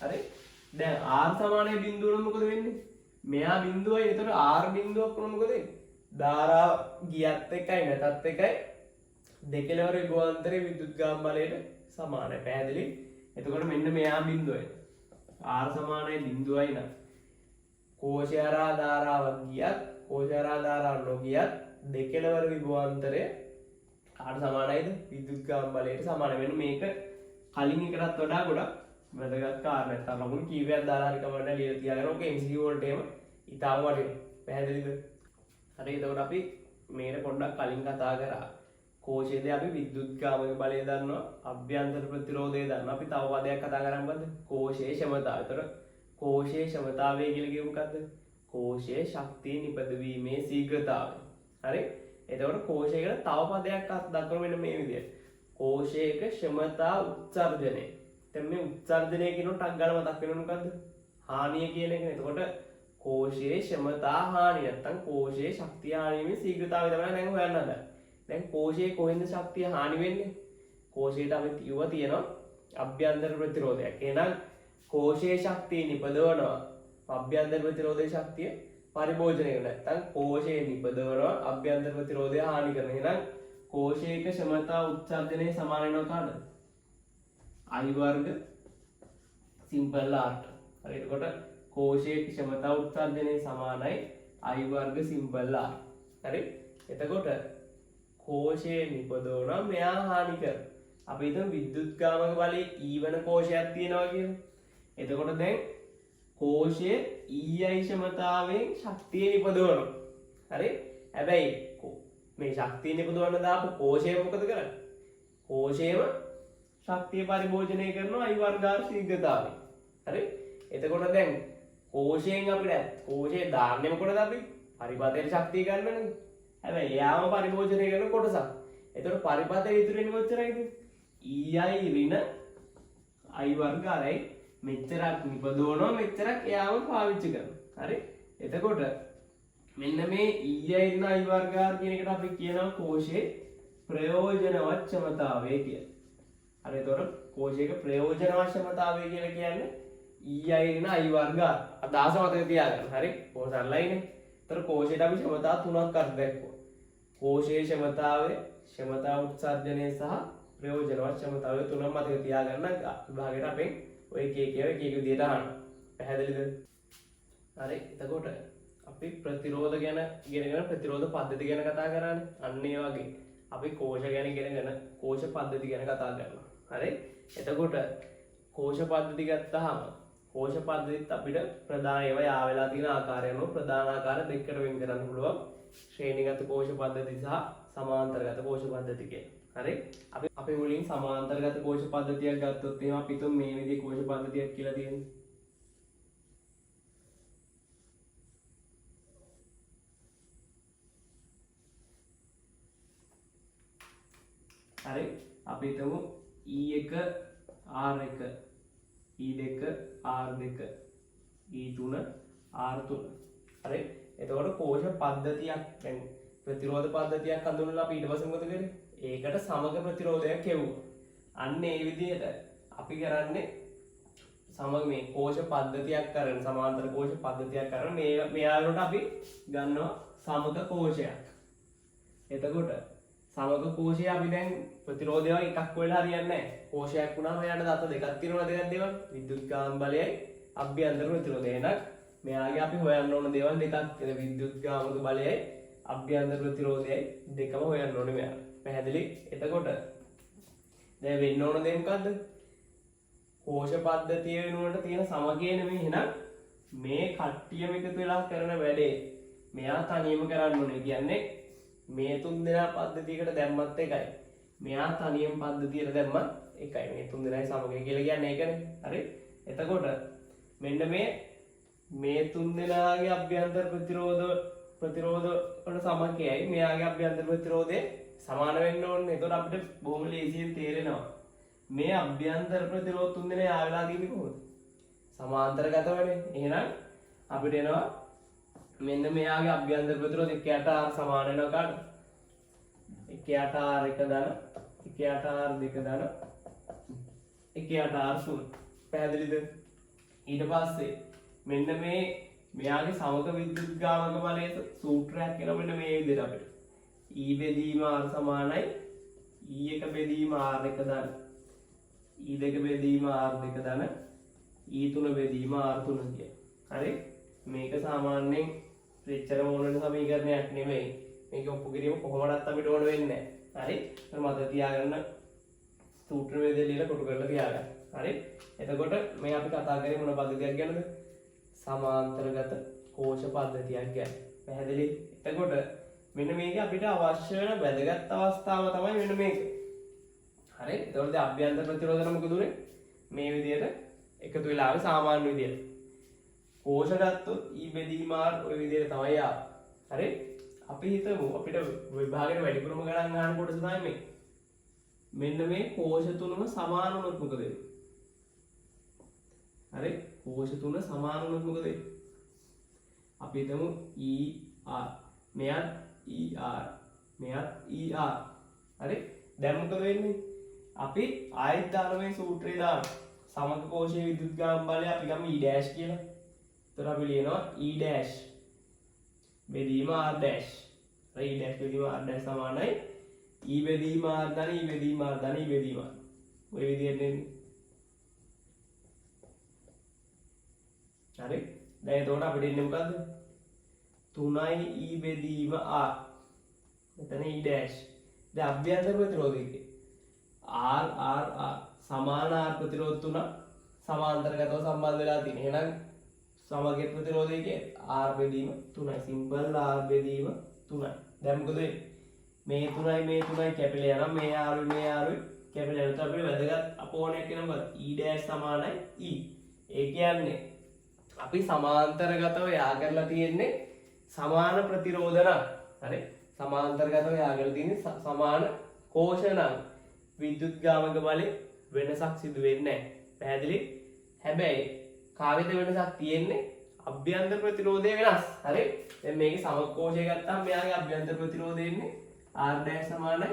හරි? දැන් R සමානයි බිඳුව නම් මොකද වෙන්නේ? මෙයා බිඳුවයි. එතකොට R බිඳුවක් වුණොත් මොකද වෙන්නේ? ධාරාව ගියත් එකයි නැතත් එකයි දෙකලවර විභවාන්තරයේ විද්‍යුත්ගාම බලයට සමානයි. පැහැදිලි? එතකොට මෙන්න මෙයා බිඳුවයි. R සමානයි බිඳුවයි නම් කෝෂය හරහා ධාරාවක් ගියත් කෝෂය හරහා ධාරාවක් නොගියත් දෙකලවර විභවාන්තරය කාට සමානයිද? විද්‍යුත්ගාම බලයට සමානයි. මෙන්න මේක කලින් එකටත් වඩා ගොඩක් වැදගත් කාරණයක්. තව ලකුණු කීපයක් දාලා හරි කවන්න ලියලා තියාගෙන ඕක MCQ වලට එහෙම ඉතාලම වටිනවා. පැහැදිලිද? හරි එතකොට අපි මේකට පොඩ්ඩක් කලින් කතා කරා. කෝෂයේදී අපි විද්‍යුත්ගාමක බලය දන්නවා, අභ්‍යන්තර ප්‍රතිරෝධය දන්නවා. අපි තව පදයක් කතා කරන්නේ මොකද්ද? කෝෂයේ ක්ෂමතාවය. එතකොට කෝෂයේ ක්ෂමතාවය කියලා කිව්ව මොකද්ද? කෝෂයේ ශක්තිය නිපදවීමේ ශීඝ්‍රතාවය. හරි? එතකොට කෝෂයකට තව පදයක් දක්වන මෙන්න මේ විදිහට. කෝෂයක ක්ෂමතා උත්සර්ජනය. දැන් මේ උත්සර්ජනය කියනකොට ටක් ගාලා මතක් වෙනව මොකද්ද? හානිය කියන එක. එතකොට කෝෂයේ ක්ෂමතා හානිය නැත්නම් කෝෂයේ ශක්තිය හානි වීමේ ශීඝ්‍රතාවය තමයි දැන් හොයන්න හදන්නේ. දැන් කෝෂයේ කොහෙන්ද ශක්තිය හානි වෙන්නේ? කෝෂයට අපි කිව්වා තියෙනවා අභ්‍යන්තර ප්‍රතිරෝධයක්. එහෙනම් කෝෂයේ ශක්තිය නිපදවනවා අභ්‍යන්තර ප්‍රතිරෝධයේ ශක්තිය පරිභෝජනය කරන. නැත්නම් කෝෂයේ නිපදවනවා අභ්‍යන්තර ප්‍රතිරෝධය හානි කරන. එහෙනම් කෝෂයක ක්ෂමතා උත්සර්ජනයේ සමාන වෙනවා කාටද? I වර්ග සිම්පල් R. හරි එතකොට කෝෂයේ ක්ෂමතා උත්සර්ජනයේ සමානයි I වර්ග සිම්පල් R. හරි එතකොට කෝෂයේ නිපදවනවා මෙයා හානි කර. අපි හිතමු විද්‍යුත්ගාමක බලයේ E වන කෝෂයක් තියෙනවා කියලා. එතකොට දැන් කෝෂයේ EI ක්ෂමතාවෙන් ශක්තිය නිපදවනවා. හරි? හැබැයි මේ ශක්තිය නිපදවන්න දාපු කෝෂය මොකද කරන්නේ? කෝෂයේම ශක්තිය පරිභෝජනය කරනවා I වර්ග R ශීඝ්‍රතාවයෙන්. හරි? එතකොට දැන් කෝෂයෙන් අපිට කෝෂයේ දාන්නේ මොකටද අපි? පරිපථයට ශක්තිය ගන්නනේ. හැබැයි එයාම පරිභෝජනය කරන කොටසක්. එතකොට පරිපථයේ ඉතුරු වෙන්නේ කොච්චරයිද? EI ඍණ I වර්ග Rයි මෙච්චරක් නිපදවනවා මෙච්චරක් එයාම පාවිච්චි කරනවා. හරි? එතකොට මෙන්න මේ EI ඍණ I වර්ග R කියන එකට අපි කියනවා කෝෂයේ ප්‍රයෝජනවත් ක්ෂමතාවය කියලා. හරි එතකොට කෝෂයක ප්‍රයෝජනවත් ක්ෂමතාවය කියලා කියන්නේ EI ඍණ I වර්ග R. අදහස මතක තියාගන්න. හරි? කොහොමද සරලයිනේ? එතකොට කෝෂයට අපි ක්ෂමතා තුනක් අර දැක්වුවා. කෝෂයේ ක්ෂමතාවය, ක්ෂමතා උත්සර්ජනය සහ ප්‍රයෝජනවත් ක්ෂමතාවය තුනම මතක තියාගන්න විභාගයට අපෙන් ඔය එක විදිහට අහනවා. පැහැදිලිද? හරි. එතකොට අපි ප්‍රතිරෝධ ගැන ඉගෙනගෙන ප්‍රතිරෝධ පද්ධති ගැන කතා කරානේ. අන්න ඒ වගේ අපි කෝෂ ගැන ඉගෙනගෙන කෝෂ පද්ධති ගැන කතා කරනවා. හරි? එතකොට කෝෂ පද්ධති ගත්තාම කෝෂ පද්ධතිත් අපිට ප්‍රධාන ඒවා යා වෙලා තියෙන ආකාරය අනුව ප්‍රධාන ආකාර දෙකකට වෙන් කරන්න පුළුවන්. ශ්‍රේණිගත කෝෂ පද්ධති සහ සමාන්තරගත කෝෂ පද්ධති කියලා. හරි? අපි මුලින් සමාන්තරගත කෝෂ පද්ධතියක් ගත්තොත් එහෙනම් අපි තුන් මේ විදිහේ කෝෂ පද්ධතියක් කියලා තියෙනවා. හරි? අපි හිතමු E1 R1 E2 R2 E3 R3. හරි? එතකොට කෝෂ පද්ධතියක් දැන් ප්‍රතිරෝධ පද්ධතියක් හඳුන්වලා අපි ඊට පස්සේ මොකද කරන්නේ? ඒකට සමග ප්‍රතිරෝධයක් හෙව්වා. අන්න ඒ විදිහට අපි කරන්නේ සමග මේ කෝෂ පද්ධතියක් කරන සමාන්තර කෝෂ පද්ධතියක් කරන මේ ආකාරයට අපි ගන්නවා සමග කෝෂයක්. එතකොට සමග කෝෂය අපි දැන් ප්‍රතිරෝධය එකක් වෙලා හරියන්නේ නැහැ. කෝෂයක් වුණාම එයාට දත දෙකක් තියෙනවා දෙකක් දේවල්. විද්‍යුත්ගාම බලයයි අභ්‍යන්තර ප්‍රතිරෝධය. එහෙනම් මෙයාගේ අපි හොයන්න ඕන දේවල් දෙකක් තියෙනවා. විද්‍යුත්ගාමක බලයයි අභ්‍යන්තර ප්‍රතිරෝධයයි දෙකම හොයන්න ඕනේ මෙයා. පැහැදිලි? එතකොට දැන් වෙන්න ඕන දේ මොකද්ද? කෝෂ පද්ධතිය වෙනුවට තියෙන සමගය නෙමෙයි. එහෙනම් මේ කට්ටියම එකතු වෙලා කරන වැඩේ මෙයා තනියම කරන්න ඕනේ. කියන්නේ මේ තුන් දෙනා පද්ධතියකට දැම්මත් එකයි. මෙයා තනියම පද්ධතියට දැම්මත් එකයි. මේ තුන් දෙනායි සමගය කියලා කියන්නේ ඒකනේ. හරි? එතකොට මෙන්න මේ තුන් දෙනාගේ අභ්‍යන්තර ප්‍රතිරෝධ වල සමකයයි මෙයාගේ අභ්‍යන්තර ප්‍රතිරෝධය සමාන වෙන්න ඕනේ. එතකොට අපිට බොහොම ලේසියෙන් තේරෙනවා මේ අභ්‍යන්තර ප්‍රතිරෝධ තුන් දෙනා ආවලා තියෙන්නේ කොහොමද? සමාන්තරගතවනේ. එහෙනම් අපිට එනවා මෙන්න මෙයාගේ අභ්‍යන්තර ප්‍රතිරෝධ 1ට r සමාන වෙනවා කාට? 1ට r1 ධන 1ට r2 ධන 1ට r3. පැහැදිලිද? ඊට පස්සේ මෙන්න මෙයාගේ සමක විද්‍යුත්ගාමක බලයේ සූත්‍රයක් එනවා මෙන්න මේ විදිහට අපිට. E බෙදීම r සමානයි E1 බෙදීම r1 ධන E2 බෙදීම r2 ධන E3 බෙදීම r3 කිය. හරි? මේක සාමාන්‍යයෙන් රිච්චර මොන සමීකරණයක් නෙමෙයි. මේක ඔප්පු කිරීම කොහොමදත් අපිට ඕන වෙන්නේ නැහැ. හරි? ඒක මතක තියාගන්න සූත්‍ර වේදේ ලියලා කොටු කරලා තියාගන්න. හරි? එතකොට මේ අපි කතා කරේ මොන පද්ධතියක් ගැනද? සමාන්තරගත කෝෂ පද්ධතියක් ගැන. පැහැදිලි? එතකොට මෙන්න මේක අපිට අවශ්‍ය වෙන වැදගත් අවස්ථාව තමයි මෙන්න මේක. හරි? එතකොට දැන් අභ්‍යන්තර ප්‍රතිරෝධන මොකද උනේ? මේ විදිහට එකතු වෙලා ආවේ සාමාන්‍ය විදිහට. කෝෂ ගත්තොත් E බෙදීම R ඔය විදිහට තමයි ආවේ. හරි? අපි හිතමු අපිට විභාගයේ වැඩිපුරම ගණන් ගන්න කොටස තමයි මේ. මෙන්න මේ කෝෂ තුනම සමාන වුණොත් මොකද වෙන්නේ? හරි? කෝෂ තුන සමාන වුණොත් මොකද වෙන්නේ? අපි හිතමු ER මෙයත් ER මෙයත් ER. හරි? දැන් මොකද වෙන්නේ? අපි ආයත ධර්මයේ සූත්‍රය දාන සමක කෝෂයේ විද්‍යුත්ගාම බලය අපි ගමු E dash කියලා. එතකොට අපි ලියනවා E dash බෙදීම R dash. හරි? E dash බෙදීම R dash සමානයි E බෙදීම R ධන E බෙදීම R ධන E බෙදීම R. ඔය විදිහට එන්නේ. හරි? දැන් එතකොට අපිට ඉන්නේ මොකද්ද? 3යි E බෙදීම R. මෙතන E dash. දැන් අභ්‍යන්තර ප්‍රතිරෝධය R සමාන R ප්‍රතිරෝධ තුන සමාන්තරගතව සම්බන්ධ වෙලා තියෙන. එහෙනම් සමග ප්‍රතිරෝධය කියන්නේ R බෙදීම 3යි. සිම්පල් R බෙදීම 3යි. දැන් මොකද වෙන්නේ? මේ 3යි කැපිලා යනවා. මේ R කැපිලා යනවා. අපිට වැදගත් අපෝණයක් වෙනවා මොකද? E dash සමානයි E. ඒ කියන්නේ අපි සමාන්තරගතව යා කරලා තියෙන්නේ සමාන ප්‍රතිරෝධන. හරි? සමාන්තරගතව යා කරලා තියෙන්නේ සමාන කෝෂණ විද්‍යුත්ගාමක බලේ වෙනසක් සිදු වෙන්නේ නැහැ. පැහැදිලි? හැබැයි කාගෙද වෙනසක් තියෙන්නේ? අභ්‍යන්තර ප්‍රතිරෝධය වෙනස්. හරි? දැන් මේකේ සමකෝෂය ගත්තාම මෙයාගේ අභ්‍යන්තර ප්‍රතිරෝධය එන්නේ R dash සමානයි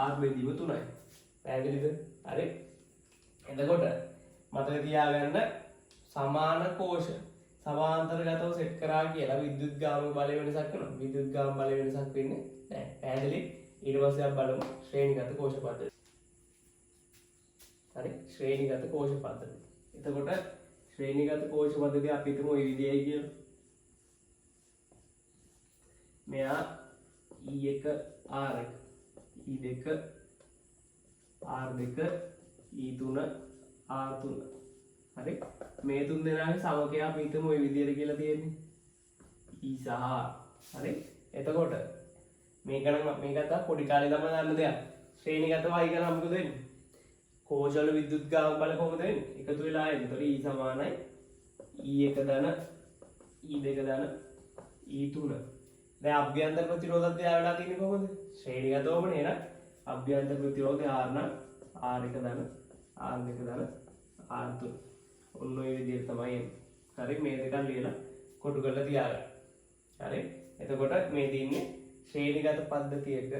R බෙදීම 3යි. පැහැදිලිද? හරි? එතකොට මතක තියාගන්න සමාන කෝෂ සමාන්තරගතව සෙට් කරා කියලා විද්‍යුත්ගාමක බලය වෙනසක් වෙනවා. විද්‍යුත්ගාම බලය වෙනසක් වෙන්නේ නැහැ. පැහැදිලි? ඊට පස්සේ අපි බලමු ශ්‍රේණිගත කෝෂ පද්ධතිය. හරි? ශ්‍රේණිගත කෝෂ පද්ධතිය. එතකොට ශ්‍රේණිගත කෝෂ පද්ධතිය අපි හිතමු මේ විදිහයි කියලා. මෙයා E1 R1 E2 R2 E3 R3. හරි? මේ තුන් දෙනාගේ සමකය අපි හිතමු මේ විදිහට කියලා තියෙන්නේ E සහ R. හරි? එතකොට මේකත් පොඩි කාලේ තමයි දන්න දෙයක්. ශ්‍රේණිගතව අය කරා මොකද වෙන්නේ? කෝෂවල විද්‍යුත්ගාම බල කොහොමද වෙන්නේ? එකතු වෙලා එන්නේ. ඒතකොට E සමානයි E1 ධන E2 ධන E3. දැන් අභ්‍යන්තර ප්‍රතිරෝධය යාවලා තියෙන්නේ කොහොමද? ශ්‍රේණිගතවමනේ නේද? අභ්‍යන්තර ප්‍රතිරෝධය R නම් R1 ධන R2 ධන R3. ඔන්න ඔය විදිහට තමයි එන්නේ. හරි? මේ දෙකක් ලියලා කොටු කරලා තියාගන්න. හරි? එතකොට මේ තියෙන්නේ ශ්‍රේණිගත පද්ධතියක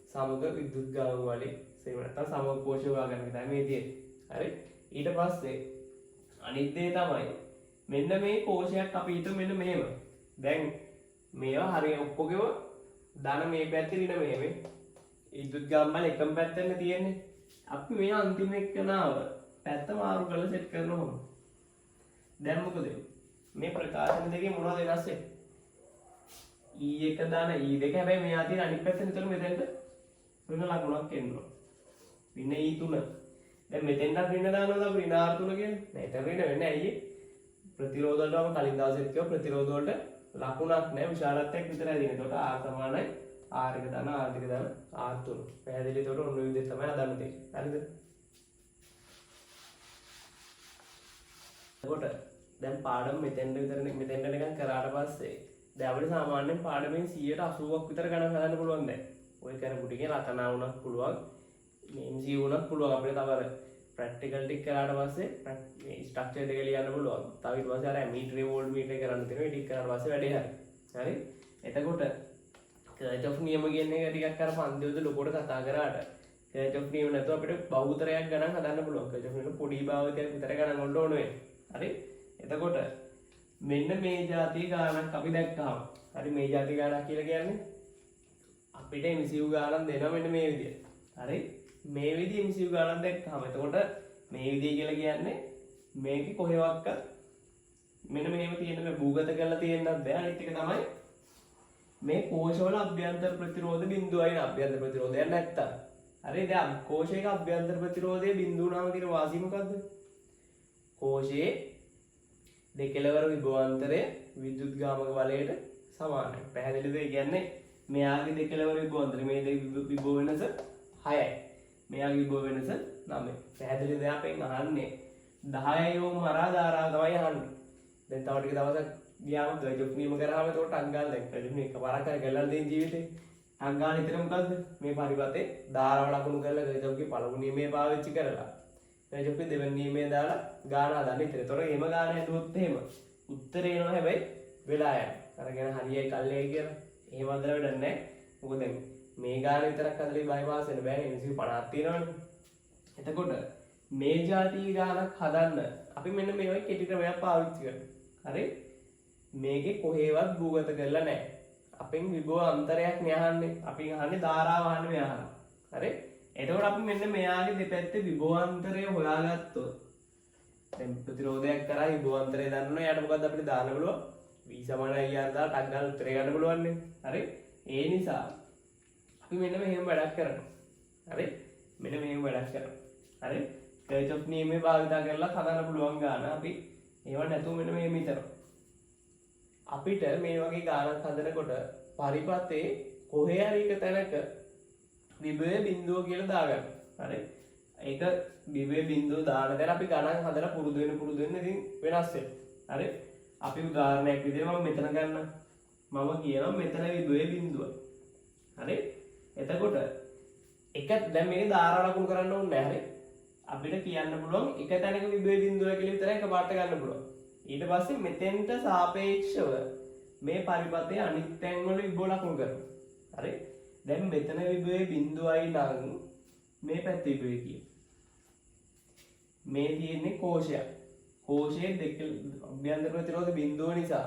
සමග විද්‍යුත්ගාම වලේ එහෙම නැත්නම් සමග කෝෂ හොයාගන්න එක තමයි මේ තියෙන්නේ. හරි? ඊට පස්සේ අනිත් දේ තමයි මෙන්න මේ කෝෂයක් අපි හිතමු මෙන්න මෙහෙම. දැන් මේවා හරිය ඔක්කොගෙම ධන මේ පැත්තේ ඍණ මෙහෙම. විද්‍යුත්ගාම බල එකම පැත්තෙන් තියෙන්නේ. අපි මේ අන්තිම එක්කනාව පැත්ත මාරු කරලා සෙට් කරනවා. දැන් මොකද මේ ප්‍රකාශන දෙකේ මොනවද වෙනස් වෙන්නේ? E1 ධන E2 හැබැයි මෙයා තියෙන අනිත් පැත්තෙන් විතර මෙතෙන්ට ඍණ ලකුණක් එනවා. ඍණ E3. දැන් මෙතෙන්ට ඍණ දානවද අපි ඍණ R3 කියන්නේ? නෑ ඒක ඍණ වෙන්නේ ඇයි? ප්‍රතිරෝධ වලට අපි කලින් දවසෙත් කිව්වා ප්‍රතිරෝධ වලට ලකුණක් නෑ විශාලත්වයක් විතරයි දෙන්නේ. ඒකට R සමානයි R1 ධන R2 ධන R3. පැහැදිලි? ඒකට ඔන්න ඔය විදිහට තමයි හදන්න තියෙන්නේ. හරිද? එතකොට දැන් පාඩම මෙතෙන්ට නිකන් කරාට පස්සේ දැන් අපිට සාමාන්‍යයෙන් පාඩමෙන් 80%ක් විතර ගණන් හදන්න පුළුවන් දැන්. ඔය කරපු ටිකේ රචනා වුණත් පුළුවන්. මේ MCQ වුණත් පුළුවන් අපිට තව අර ප්‍රැක්ටිකල් ටික කරාට පස්සේ මේ ස්ට්‍රක්චර් එක ලියන්න පුළුවන්. තව ඊට පස්සේ අර මීටරේ වෝල්ට් මීටරේ කරන්න තියෙනවා. ඒ ටික කරාට පස්සේ වැඩේ හරි. හරි. එතකොට කර්ච් ඔෆ් නියම කියන එක ටිකක් අර පන්තිවලදී ලොකෝට කතා කරාට කර්ච් ඔෆ් නියම නැතුව අපිට බහුතරයක් ගණන් හදන්න පුළුවන්. කර්ච් ඔෆ් නියම පොඩි භාවිතයක් විතර ගණන් වලට ඕන වෙයි. හරි. එතකොට මෙන්න මේ જાති ගානක් අපි දැක්කහම හරි මේ જાති ගානක් කියලා කියන්නේ අපිට MCQ ගානක් දෙනවා මෙන්න මේ විදියට. හරි. මේ විදිහේ MCQ ගානක් දැක්කහම එතකොට මේ විදිය කියලා කියන්නේ මේකේ කොහෙවත් මෙන්න මෙහෙම තියෙන මේ භූගත කරලා තියෙන්නත් බෑ. අනිත් එක තමයි මේ කෝෂවල අභ්‍යන්තර ප්‍රතිරෝධ බිඳුවයි න අභ්‍යන්තර ප්‍රතිරෝධයක් නැත්තම්. හරි. දැන් කෝෂයක අභ්‍යන්තර ප්‍රතිරෝධයේ බිඳුව වුණාම තියෙන වාසිය මොකද්ද? කෝෂයේ දෙකලවර විභවාන්තරය විද්‍යුත් ගාමක බලයට සමානයි. පැහැදිලිද? ඒ කියන්නේ මෙයාගේ දෙකලවර විභවාන්තරය මේ දෙක විභව වෙනස 6යි. මෙයාගේ විභව වෙනස 9යි. පැහැදිලිද? අපෙන් අහන්නේ 10 ඕම් හරහා ධාරාව තමයි අහන්නේ. දැන් තව ටික දවසක් ගියාම ද්වේජොක් නියම කරාම ඒකට අංගාල දැන් මේ එකපාරක් හරි ගලන දෙන ජීවිතේ අංගාල විතර මොකද්ද? මේ පරිපතේ ධාරාව ලකුණු කරලා ද්වේජොක්ගේ පළමු නියමය පාවිච්චි කරලා ද්වේජොක්ගේ දෙවෙනි නියමය දාලා ගාන හදන්න. ඒතර එහෙම ගාන හැදුවොත් එහෙම උත්තරේ එනවා. හැබැයි වෙලා යනවා. අරගෙන හරියයි කල්ලේ කියලා. එහෙම හදලා වැඩක් නැහැ. මොකද දැන් මේ ගාන විතරක් හදලා බයිපාස් වෙන්න බෑනේ. MCQ 50ක් තියෙනවනේ. එතකොට මේ જાති ගානක් හදන්න අපි මෙන්න මේ වගේ කෙටි ක්‍රමයක් පාවිච්චි කරනවා. හරි. මේකේ කොහෙවත් භූගත කරලා නැහැ. අපෙන් විභව අන්තරයක් නේ අහන්නේ. අපි අහන්නේ ධාරාව අහන්නේ මේ අහන්නේ. හරි. එතකොට අපි මෙන්න මෙයාගේ දෙපැත්තේ විභව අන්තරය හොයාගත්තොත් දැන් ප්‍රතිරෝධයක් කරා විභව අන්තරය දන්නවා. එයාට මොකද්ද අපිට දාන්න පුළුවන්? V = IR දාලා ටක් ගාලා උත්තරේ ගන්න පුළුවන් නේ. හරි. ඒ නිසා අපි මෙන්න මෙහෙම වැඩක් කරනවා. හරි. මෙන්න මෙහෙම වැඩක් කරනවා. හරි. කර්ච් ඔෆ් නියමය භාවිතා කරලා හදන්න පුළුවන් ගාන අපි ඒව නැතුව මෙන්න මෙහෙම හිතනවා. අපිට මේ වගේ ගානක් හදනකොට පරිපතේ කොහේ හරි එක තැනක විභවය බිඳුව කියලා දාගන්න. හරි. ඒක විභවය බිඳුව දාන දැන් අපි ගණන් හදලා පුරුදු වෙන ඉතින් වෙනස් වෙනවා. හරි. අපි උදාහරණයක් විදිහට මම මෙතන ගන්න. මම කියනවා මෙතන විභවය බිඳුව. හරි. එතකොට එක දැන් මේක ධාරා ලකුණු කරන්න ඕනේ නැහැ. හරි. අපිට කියන්න පුළුවන් එක තැනක විභවය බිඳුව කියලා විතරයි එකපාරට ගන්න පුළුවන්. ඊට පස්සේ මෙතෙන්ට සාපේක්ෂව මේ පරිපතේ අනිත් තැන් වල විභව ලකුණු කරනවා. හරි. දැන් මෙතන විභවයේ බිඳුවයි නම් මේ පැත්තේ විභවය කීයද? මේ තියෙන්නේ කෝෂයක්. කෝෂයේ දෙක අභ්‍යන්තර ප්‍රතිරෝධ බිඳුව නිසා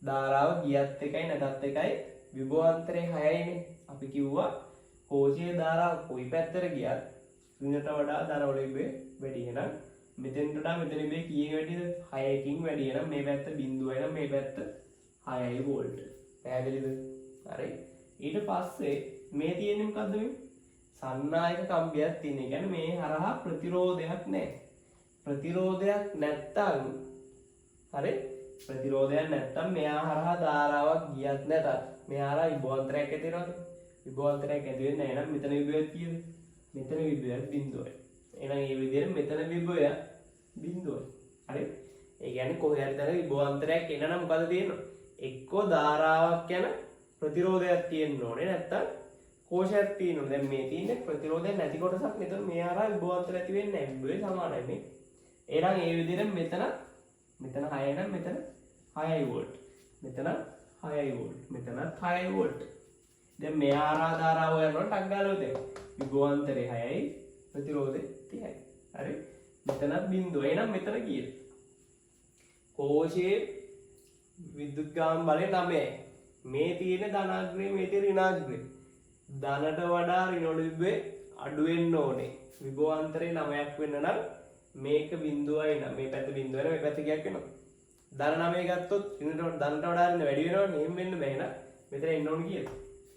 ධාරාව ගියත් එකයි නැතත් එකයි විභවාන්තරය 6යිනේ. අපි කිව්වා කෝෂයේ ධාරාව කොයි පැත්තට ගියත් ඍණට වඩා ධාරාවල විභවය වැඩි. එහෙනම් මෙතෙන්ට වඩා මෙතන විභවය කීයකින් වැඩිද? 6කින් වැඩි. එහෙනම් මේ පැත්ත බිඳුවයි නම් මේ පැත්ත 6යි වෝල්ට්. පැහැදිලිද? හරි. ඊට පස්සේ මේ තියෙන්නේ මොකද්ද මේ? සන්නායක කම්බියක් තියෙන. ඒ කියන්නේ මේ හරහා ප්‍රතිරෝධයක් නැහැ. ප්‍රතිරෝධයක් නැත්තම් හරි. ප්‍රතිරෝධයක් නැත්තම් මෙයා හරහා ධාරාවක් ගියත් නැතත් මෙයා හරහා විභවාන්තරයක් ඇති වෙනවද? විභවාන්තරයක් ඇති වෙන්නේ නැහැ. එහෙනම් මෙතන විභවයක් කීයද? මෙතන විභවයක් බිඳුවයි. එහෙනම් මේ විදිහට මෙතන විභවය බිඳුවයි. හරි. ඒ කියන්නේ කොහේ හරි තැනක විභවාන්තරයක් එන නම් මොකද තියෙන්නේ? එක්කෝ ධාරාවක් යන ප්‍රතිරෝධයක් තියෙන්න ඕනේ නැත්තම් කෝෂයක් තියෙන්න ඕනේ. දැන් මේ තියෙන්නේ ප්‍රතිරෝධයක් නැති කොටසක්. මෙතන මේ හරහා විභවාන්තර ඇති වෙන්නේ නැහැ. විභවය සමානයි මේ. එහෙනම් ඒ විදිහට මෙතන 6 නම් මෙතන 6යි වෝල්ට්. මෙතන 6යි වෝල්ට්. මෙතනත් 6යි වෝල්ට්. දැන් මේ හරහා ධාරාව යනකොට ටක් ගාලා උදේ. විභවාන්තරේ 6යි ප්‍රතිරෝධය 30යි. හරි. මෙතනත් බිඳුව. එහෙනම් මෙතන කීයද? කෝෂයේ විද්‍යුත්ගාම බලය 9යි. මේ තියෙන ධනාග්‍රේ මේ තියෙන ඍණාග්‍රේ. ධනට වඩා ඍණ විභවය අඩු වෙන්න ඕනේ. විභවාන්තරේ 9ක් වෙන්න නම් මේක බිඳුවයි නම් මේ පැත්ත බිඳුව වෙනවා මේ පැත්ත කීයක් වෙනවද? ධන 9 ගත්තොත් ධනට වඩා ඍණ වැඩි වෙනවනේ. එහෙම වෙන්න බෑ නේද? මෙතන එන්න ඕනේ කීයද?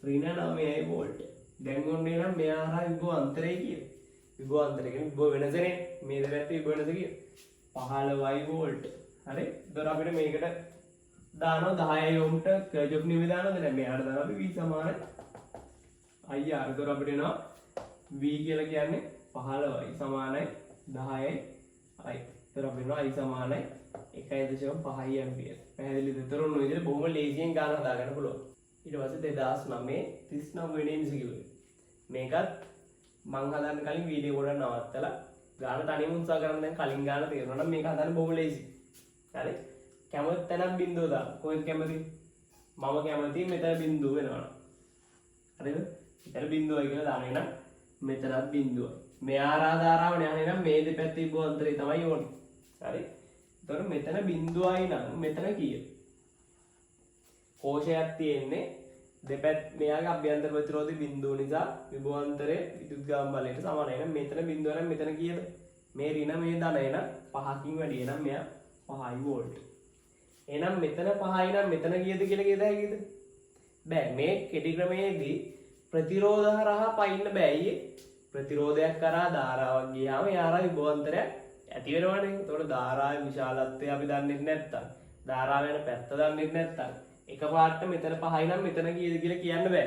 ඍණ 9යි වෝල්ට්. දැන් ඔන්නේ නම් මෙයා හරහා විභවාන්තරය කීයද? විභවාන්තරය කියන්නේ විභව වෙනසනේ. මේ දෙපැත්තේ විභව වෙනස කීයද? 15යි වෝල්ට්. හරි. ඒතර අපිට මේකට දානවා 10 ohmට කර්ච් ඔෆ් නියමය දානවද? නැහැ. මෙයාට දානවා අපි V සමාන IR. ඒතර අපිට එනවා V කියලා කියන්නේ 15යි සමානයි 10යි I. එතකොට අපිට I සමානයි 1.5 ඇම්පියර්. පැහැදිලිද? එතකොට ඔන්න ඔය විදිහට බොහොම ලේසියෙන් ගාන හදාගන්න පුළුවන්. ඊට පස්සේ 2009 39 වෙනි MCQ එක. මේකත් මං හදන්න කලින් වීඩියෝ ගොඩක් නවත්තලා ගාන තනියම උත්සාහ කරන්න දැන් කලින් ගාන තේරුණා නම් මේක හදන්න බොහොම ලේසි. හරි? කැමති තැනක් බිඳුව දාන්න. කොහෙද කැමති? මම කැමති මෙතන බිඳුව වෙනවා. හරිද? මෙතන බිඳුවයි කියලා දාන්න නම් මෙතනත් බිඳුවයි. මෙයා ආධාරාවනේ යන්නේ නම් මේ දෙපැත්තේ තිබ්බ අන්තරය තමයි ඕනේ. හරි? එතකොට මෙතන බිඳුවයි නම් මෙතන කීයද? කෝෂයක් තියෙන්නේ දෙපැත්ත මෙයාගේ අභ්‍යන්තර ප්‍රතිරෝධ බිඳුව නිසා විභවාන්තරයේ විදුද්ගාම බලයට සමානයි. එහෙනම් මෙතන බිඳුව නම් මෙතන කීයද? මේ ඍණ මේ ධන එන 5කින් වැඩි. එහෙනම් මෙයා 5 වෝල්ට්. එහෙනම් මෙතන 5යි නම් මෙතන කීයද කියලා කියද හැකිද? බෑ. මේ කෙටි ක්‍රමයේදී ප්‍රතිරෝධ හරහා පයින්න බෑ. ඊයේ ප්‍රතිරෝධයක් කරා ධාරාවක් ගියාම යාරා විභවාන්තරයක් ඇති වෙනවනේ. එතකොට ධාරාවේ විශාලත්වය අපි දන්නේ නැත්තම් ධාරාව යන පැත්ත දන්නේ නැත්තම් එකපාරට මෙතන 5යි නම් මෙතන කීයද කියලා කියන්න බෑ.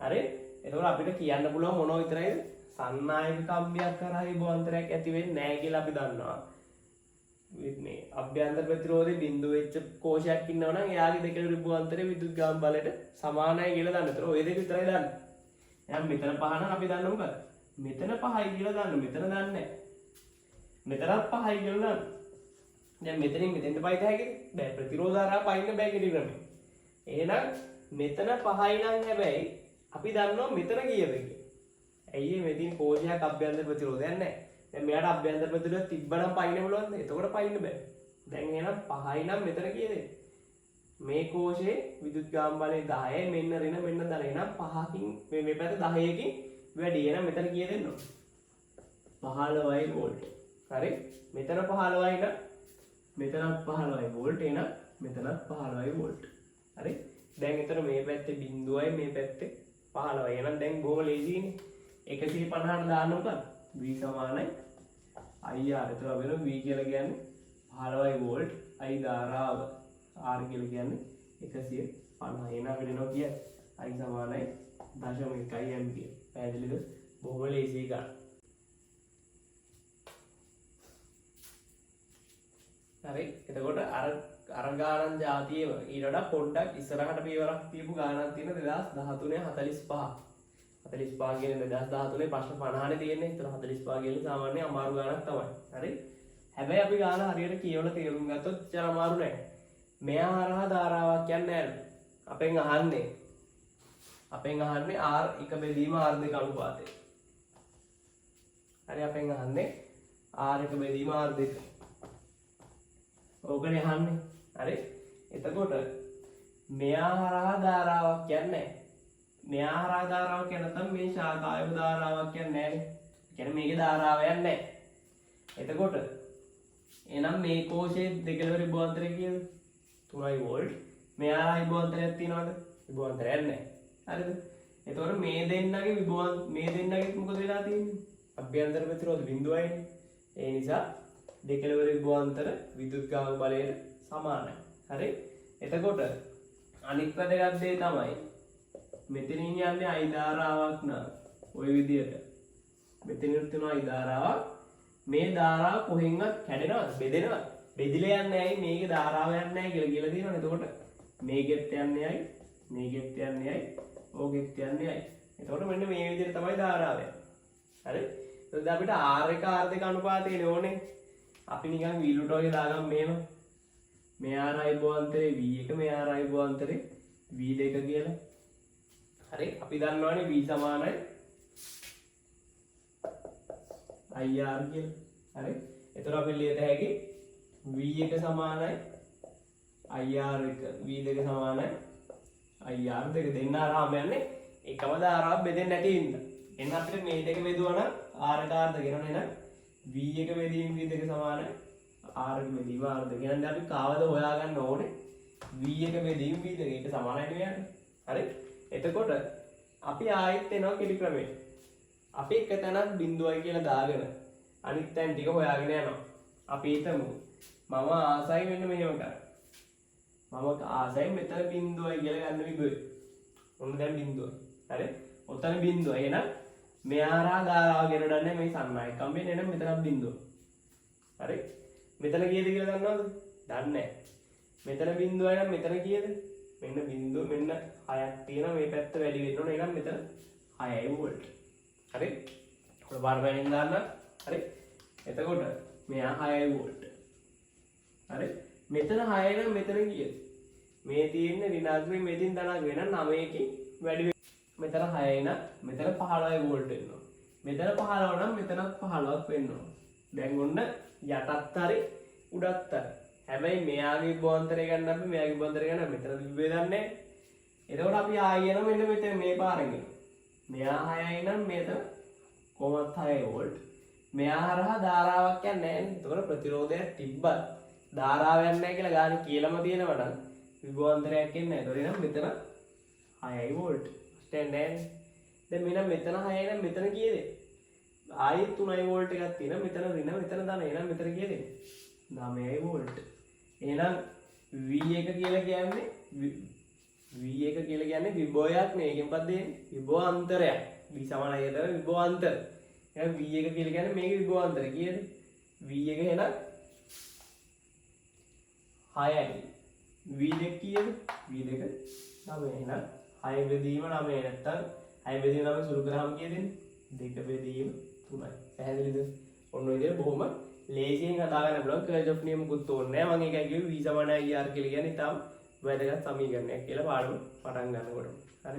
හරි? එතකොට අපිට කියන්න පුළුවන් මොනව විතරයිද? සන්නායක කම්බියක් කරා විභවාන්තරයක් ඇති වෙන්නේ නැහැ කියලා අපි දන්නවා. මේ අභ්‍යන්තර ප්‍රතිරෝධයේ බිඳුව වෙච්ච කෝෂයක් ඉන්නවා නම් එයාගේ දෙකේ විභවාන්තරයේ විදුද්ගාම බලයට සමානයි කියලා දන්න. ඒතර ඔය දෙක විතරයි දන්නේ. එහෙනම් මෙතන 5 නම් අපි දන්න මොකද? මෙතන 5යි කියලා දන්න. මෙතන දන්නේ නැහැ. මෙතනත් 5යි කියලා දන්න. දැන් මෙතනින් මෙතෙන්ට පයිද හැකිද? බෑ. ප්‍රතිරෝධ හරහා පයින්න බෑ කෙටි ක්‍රමෙ. එහෙනම් මෙතන 5යි නම් හැබැයි අපි දන්නවා මෙතන කීයද කියලා. ඇයි මෙතන කෝෂයක් අභ්‍යන්තර ප්‍රතිරෝධයක් නැහැ. දැන් මෙයාට අභ්‍යන්තර ප්‍රතිරෝධය තිබ්බනම් පයින්න බලවන්ද? එතකොට පයින්න බෑ. දැන් එහෙනම් 5යි නම් මෙතන කීයද? මේ කෝෂයේ විදුද්ගාම බලය 10යි මෙන්න ඍණ මෙන්න ධන. එහෙනම් 5කින් මේ පැත්ත 10කින් වැඩි. එහෙනම් මෙතන කීයද එන්න ඕන? 15යි වෝල්ට්. හරි? මෙතන 15යි නම් මෙතනත් 15යි වෝල්ට්. එහෙනම් මෙතනත් 15යි වෝල්ට්. හරි? දැන් එතන මේ පැත්තේ බිඳුවයි මේ පැත්තේ 15යි. එහෙනම් දැන් බොහොම ලේසියිනේ. 150ට දාන්න මොකද? V සමානයි IR. එතන වෙන V කියලා කියන්නේ 15යි වෝල්ට්. I ධාරාව R කියලා කියන්නේ 150. එහෙනම් අපිට එනවා කියන්නේ I සමානයි 0.1 ඇම්පියර්. පැහැදිලිද? බොහොම ලේසි ගන්න. හරි? එතකොට අර ගානන් જાතියේම ඊට වඩා පොඩ්ඩක් ඉස්සරහට පියවරක් තියපු ගානක් තියෙන 2013 45. 45 කියන්නේ 2013 ප්‍රශ්න 50නේ තියෙන්නේ. ඒතර 45 කියන්නේ සාමාන්‍ය අමාරු ගානක් තමයි. හරි? හැබැයි අපි ගාන හරියට කියවලා තේරුම් ගත්තොත් එච්චර අමාරු නෑ. මෙයා හරහා ධාරාවක් කියන්නේ නෑලු. අපෙන් අහන්නේ R එක බෙදීම R2 අනුපාතය. හරි අපෙන් අහන්නේ R එක බෙදීම R2. ඕකනේ අහන්නේ. හරි? එතකොට මෙයා හරහා ධාරාවක් කියන්නේ නෑ. මෙයා හරහා ධාරාවක් කියන නැත්නම් මේ ශාඛාවේ ධාරාවක් කියන්නේ නෑනේ. ඒ කියන්නේ මේකේ ධාරාවයක් නෑ. එතකොට එහෙනම් මේ කෝෂයේ දෙකලවර විභවාන්තරය කීයද? 3 වෝල්ට්. මෙයා විභවාන්තරයක් තියනවද? විභවාන්තරයක් නෑ. හරිද? එතකොට මේ දෙන්නගේ මොකද වෙලා තියෙන්නේ? අභ්‍යන්තර ප්‍රතිරෝධ බිඳුවයිනේ. ඒ නිසා දෙකලවර විභවාන්තර විදුද්ගාම බලයට සමානයි. හරි? එතකොට අනිත් වැදගත් දේ තමයි මෙතනින් යන්නේ I ධාරාවක් නම් ওই විදියට මෙතනින් තියෙනවා I ධාරාවක්. මේ ධාරාව කොහෙන්වත් කැඩෙනවද? බෙදෙනවද? බෙදිලා යන්නේ ඇයි? මේකේ ධාරාවක් නැහැ කියලා තියෙනවනේ. එතකොට මේකෙත් යන්නේ ඇයි? මේකෙත් යන්නේ ඇයි? ඕකෙත් යන්නේ ඇයි? එතකොට මෙන්න මේ විදිහට තමයි ධාරාව යන්නේ. හරි? එතකොට අපිට R1 R2 අනුපාතයනේ ඕනේ. අපි නිකන් වීලුට වගේ දාගමු මෙහෙම. මේ R විභවාන්තරේ V1 මේ R විභවාන්තරේ V2 කියලා. හරි? අපි දන්නවනේ V සමානයි IR කියලා. හරි? එතකොට අපි ලියත හැකි V1 සමානයි IR1 V2 සමානයි IR2 දෙන්න ආරාම යන්නේ එකම ධාරාවක් බෙදෙන්නේ නැති හින්දා. එහෙනම් අපිට මේ දෙක බෙදුවා නම් R1 R2 කියනවනේ නේද? V1 බෙදීම V2 සමානයි R1 බෙදීම R2. කියන්නේ අපි කාවද හොයාගන්න ඕනේ V1 බෙදීම V2 ඒක සමානයි නේද? හරි? එතකොට අපි ආයෙත් එනවා කෙටි ක්‍රමයට. අපි එක තැනක් බිඳුවයි කියලා දාගෙන අනිත් තැන් ටික හොයාගෙන යනවා. අපි හිතමු මම ආසයි මෙන්න මෙහෙම කරා. මම ආසයි මෙතන බිඳුවයි කියලා ගන්න විදිහ. ඔන්න දැන් බිඳුව. හරි? ඔතන බිඳුව. එහෙනම් මෙහා ධාරාව ගෙනඩන්නේ මේ සන්නායක කම්බින් එන මෙතන බිඳුව. හරි? මෙතන කීයද කියලා දන්නවද? දන්නේ නැහැ. මෙතන බිඳුවයි නම් මෙතන කීයද? මෙන්න බිඳුව මෙන්න 6ක් තියෙනවා මේ පැත්ත වැඩි වෙන්න ඕන. එහෙනම් මෙතන 6යි වෝල්ට්. හරි? ඔය බාරවැණින් දාන්න. හරි? එතකොට මෙයා 6යි වෝල්ට්. හරි? මෙතන 6යි නම් මෙතන කීයද? මේ තියෙන්නේ ඍණාත්මක මෙතින් ධනාත්මක වෙන 9කින් වැඩි වෙන්න. මෙතන 6යි නම් මෙතන 15යි වෝල්ට් වෙන්න ඕන. මෙතන 15 නම් මෙතනත් 15ක් වෙන්න ඕන. දැන් ඔන්න යටත් හරි උඩත් හරි. හැබැයි මෙයාගේ විභවාන්තරය ගන්න අපි මෙයාගේ විභවාන්තරය ගන්න මෙතන විභවය දන්නේ නැහැ. එතකොට අපි ආයෙ යනවා මෙන්න මෙතන මේ පාරෙන් එනවා. මෙයා 6යි නම් මෙතන කොහොමත් 6 වෝල්ට්. මෙයා හරහා ධාරාවක් යන්නේ නැහැ නේ. එතකොට ප්‍රතිරෝධයක් තිබ්බත් ධාරාවක් යන්නේ නැහැ කියලා ගානේ කියලාම තියෙනවා නම් විභවාන්තරයක් එන්නේ නැහැ. එතකොට එනම් මෙතන 6 වෝල්ට්. ස්ටෑන්ඩ් නැහැ. දැන් මෙන්න මෙතන 6 නම් මෙතන කීයද? ආයෙත් 3 වෝල්ට් එකක් තියෙනවා. මෙතන ඍණ මෙතන ධන. එහෙනම් මෙතන කීයද? 9 වෝල්ට්. එහෙනම් V1 කියලා කියන්නේ V1 කියලා කියන්නේ විභවයක් නේ. ඒකෙන් පස්සේ දෙන්නේ විභවාන්තරයක්. V සමානයි ඒතර විභවාන්තර. එහෙනම් V1 කියලා කියන්නේ මේකේ විභවාන්තරය කීයද? V1 එහෙනම් 6යි. V2 කීයද? V2 9. එහෙනම් 6 බෙදීම 9 නැත්තම් 6 බෙදීම 9 සුළු කරාම කීයද එන්නේ? 2 බෙදීම 3යි. පැහැදිලිද? ඔන්න ඔය විදිහට බොහොම ලේසියෙන් හදාගන්න පුළුවන්. කර්ල් ඔෆ් නියමකුත් ඕනේ නැහැ. මම ඒකයි කිව්වේ V සමානයි ER කියලා කියන්නේ තාම වැදගත් සමීකරණයක් කියලා පාඩම පටන් ගන්නකොට. හරිද?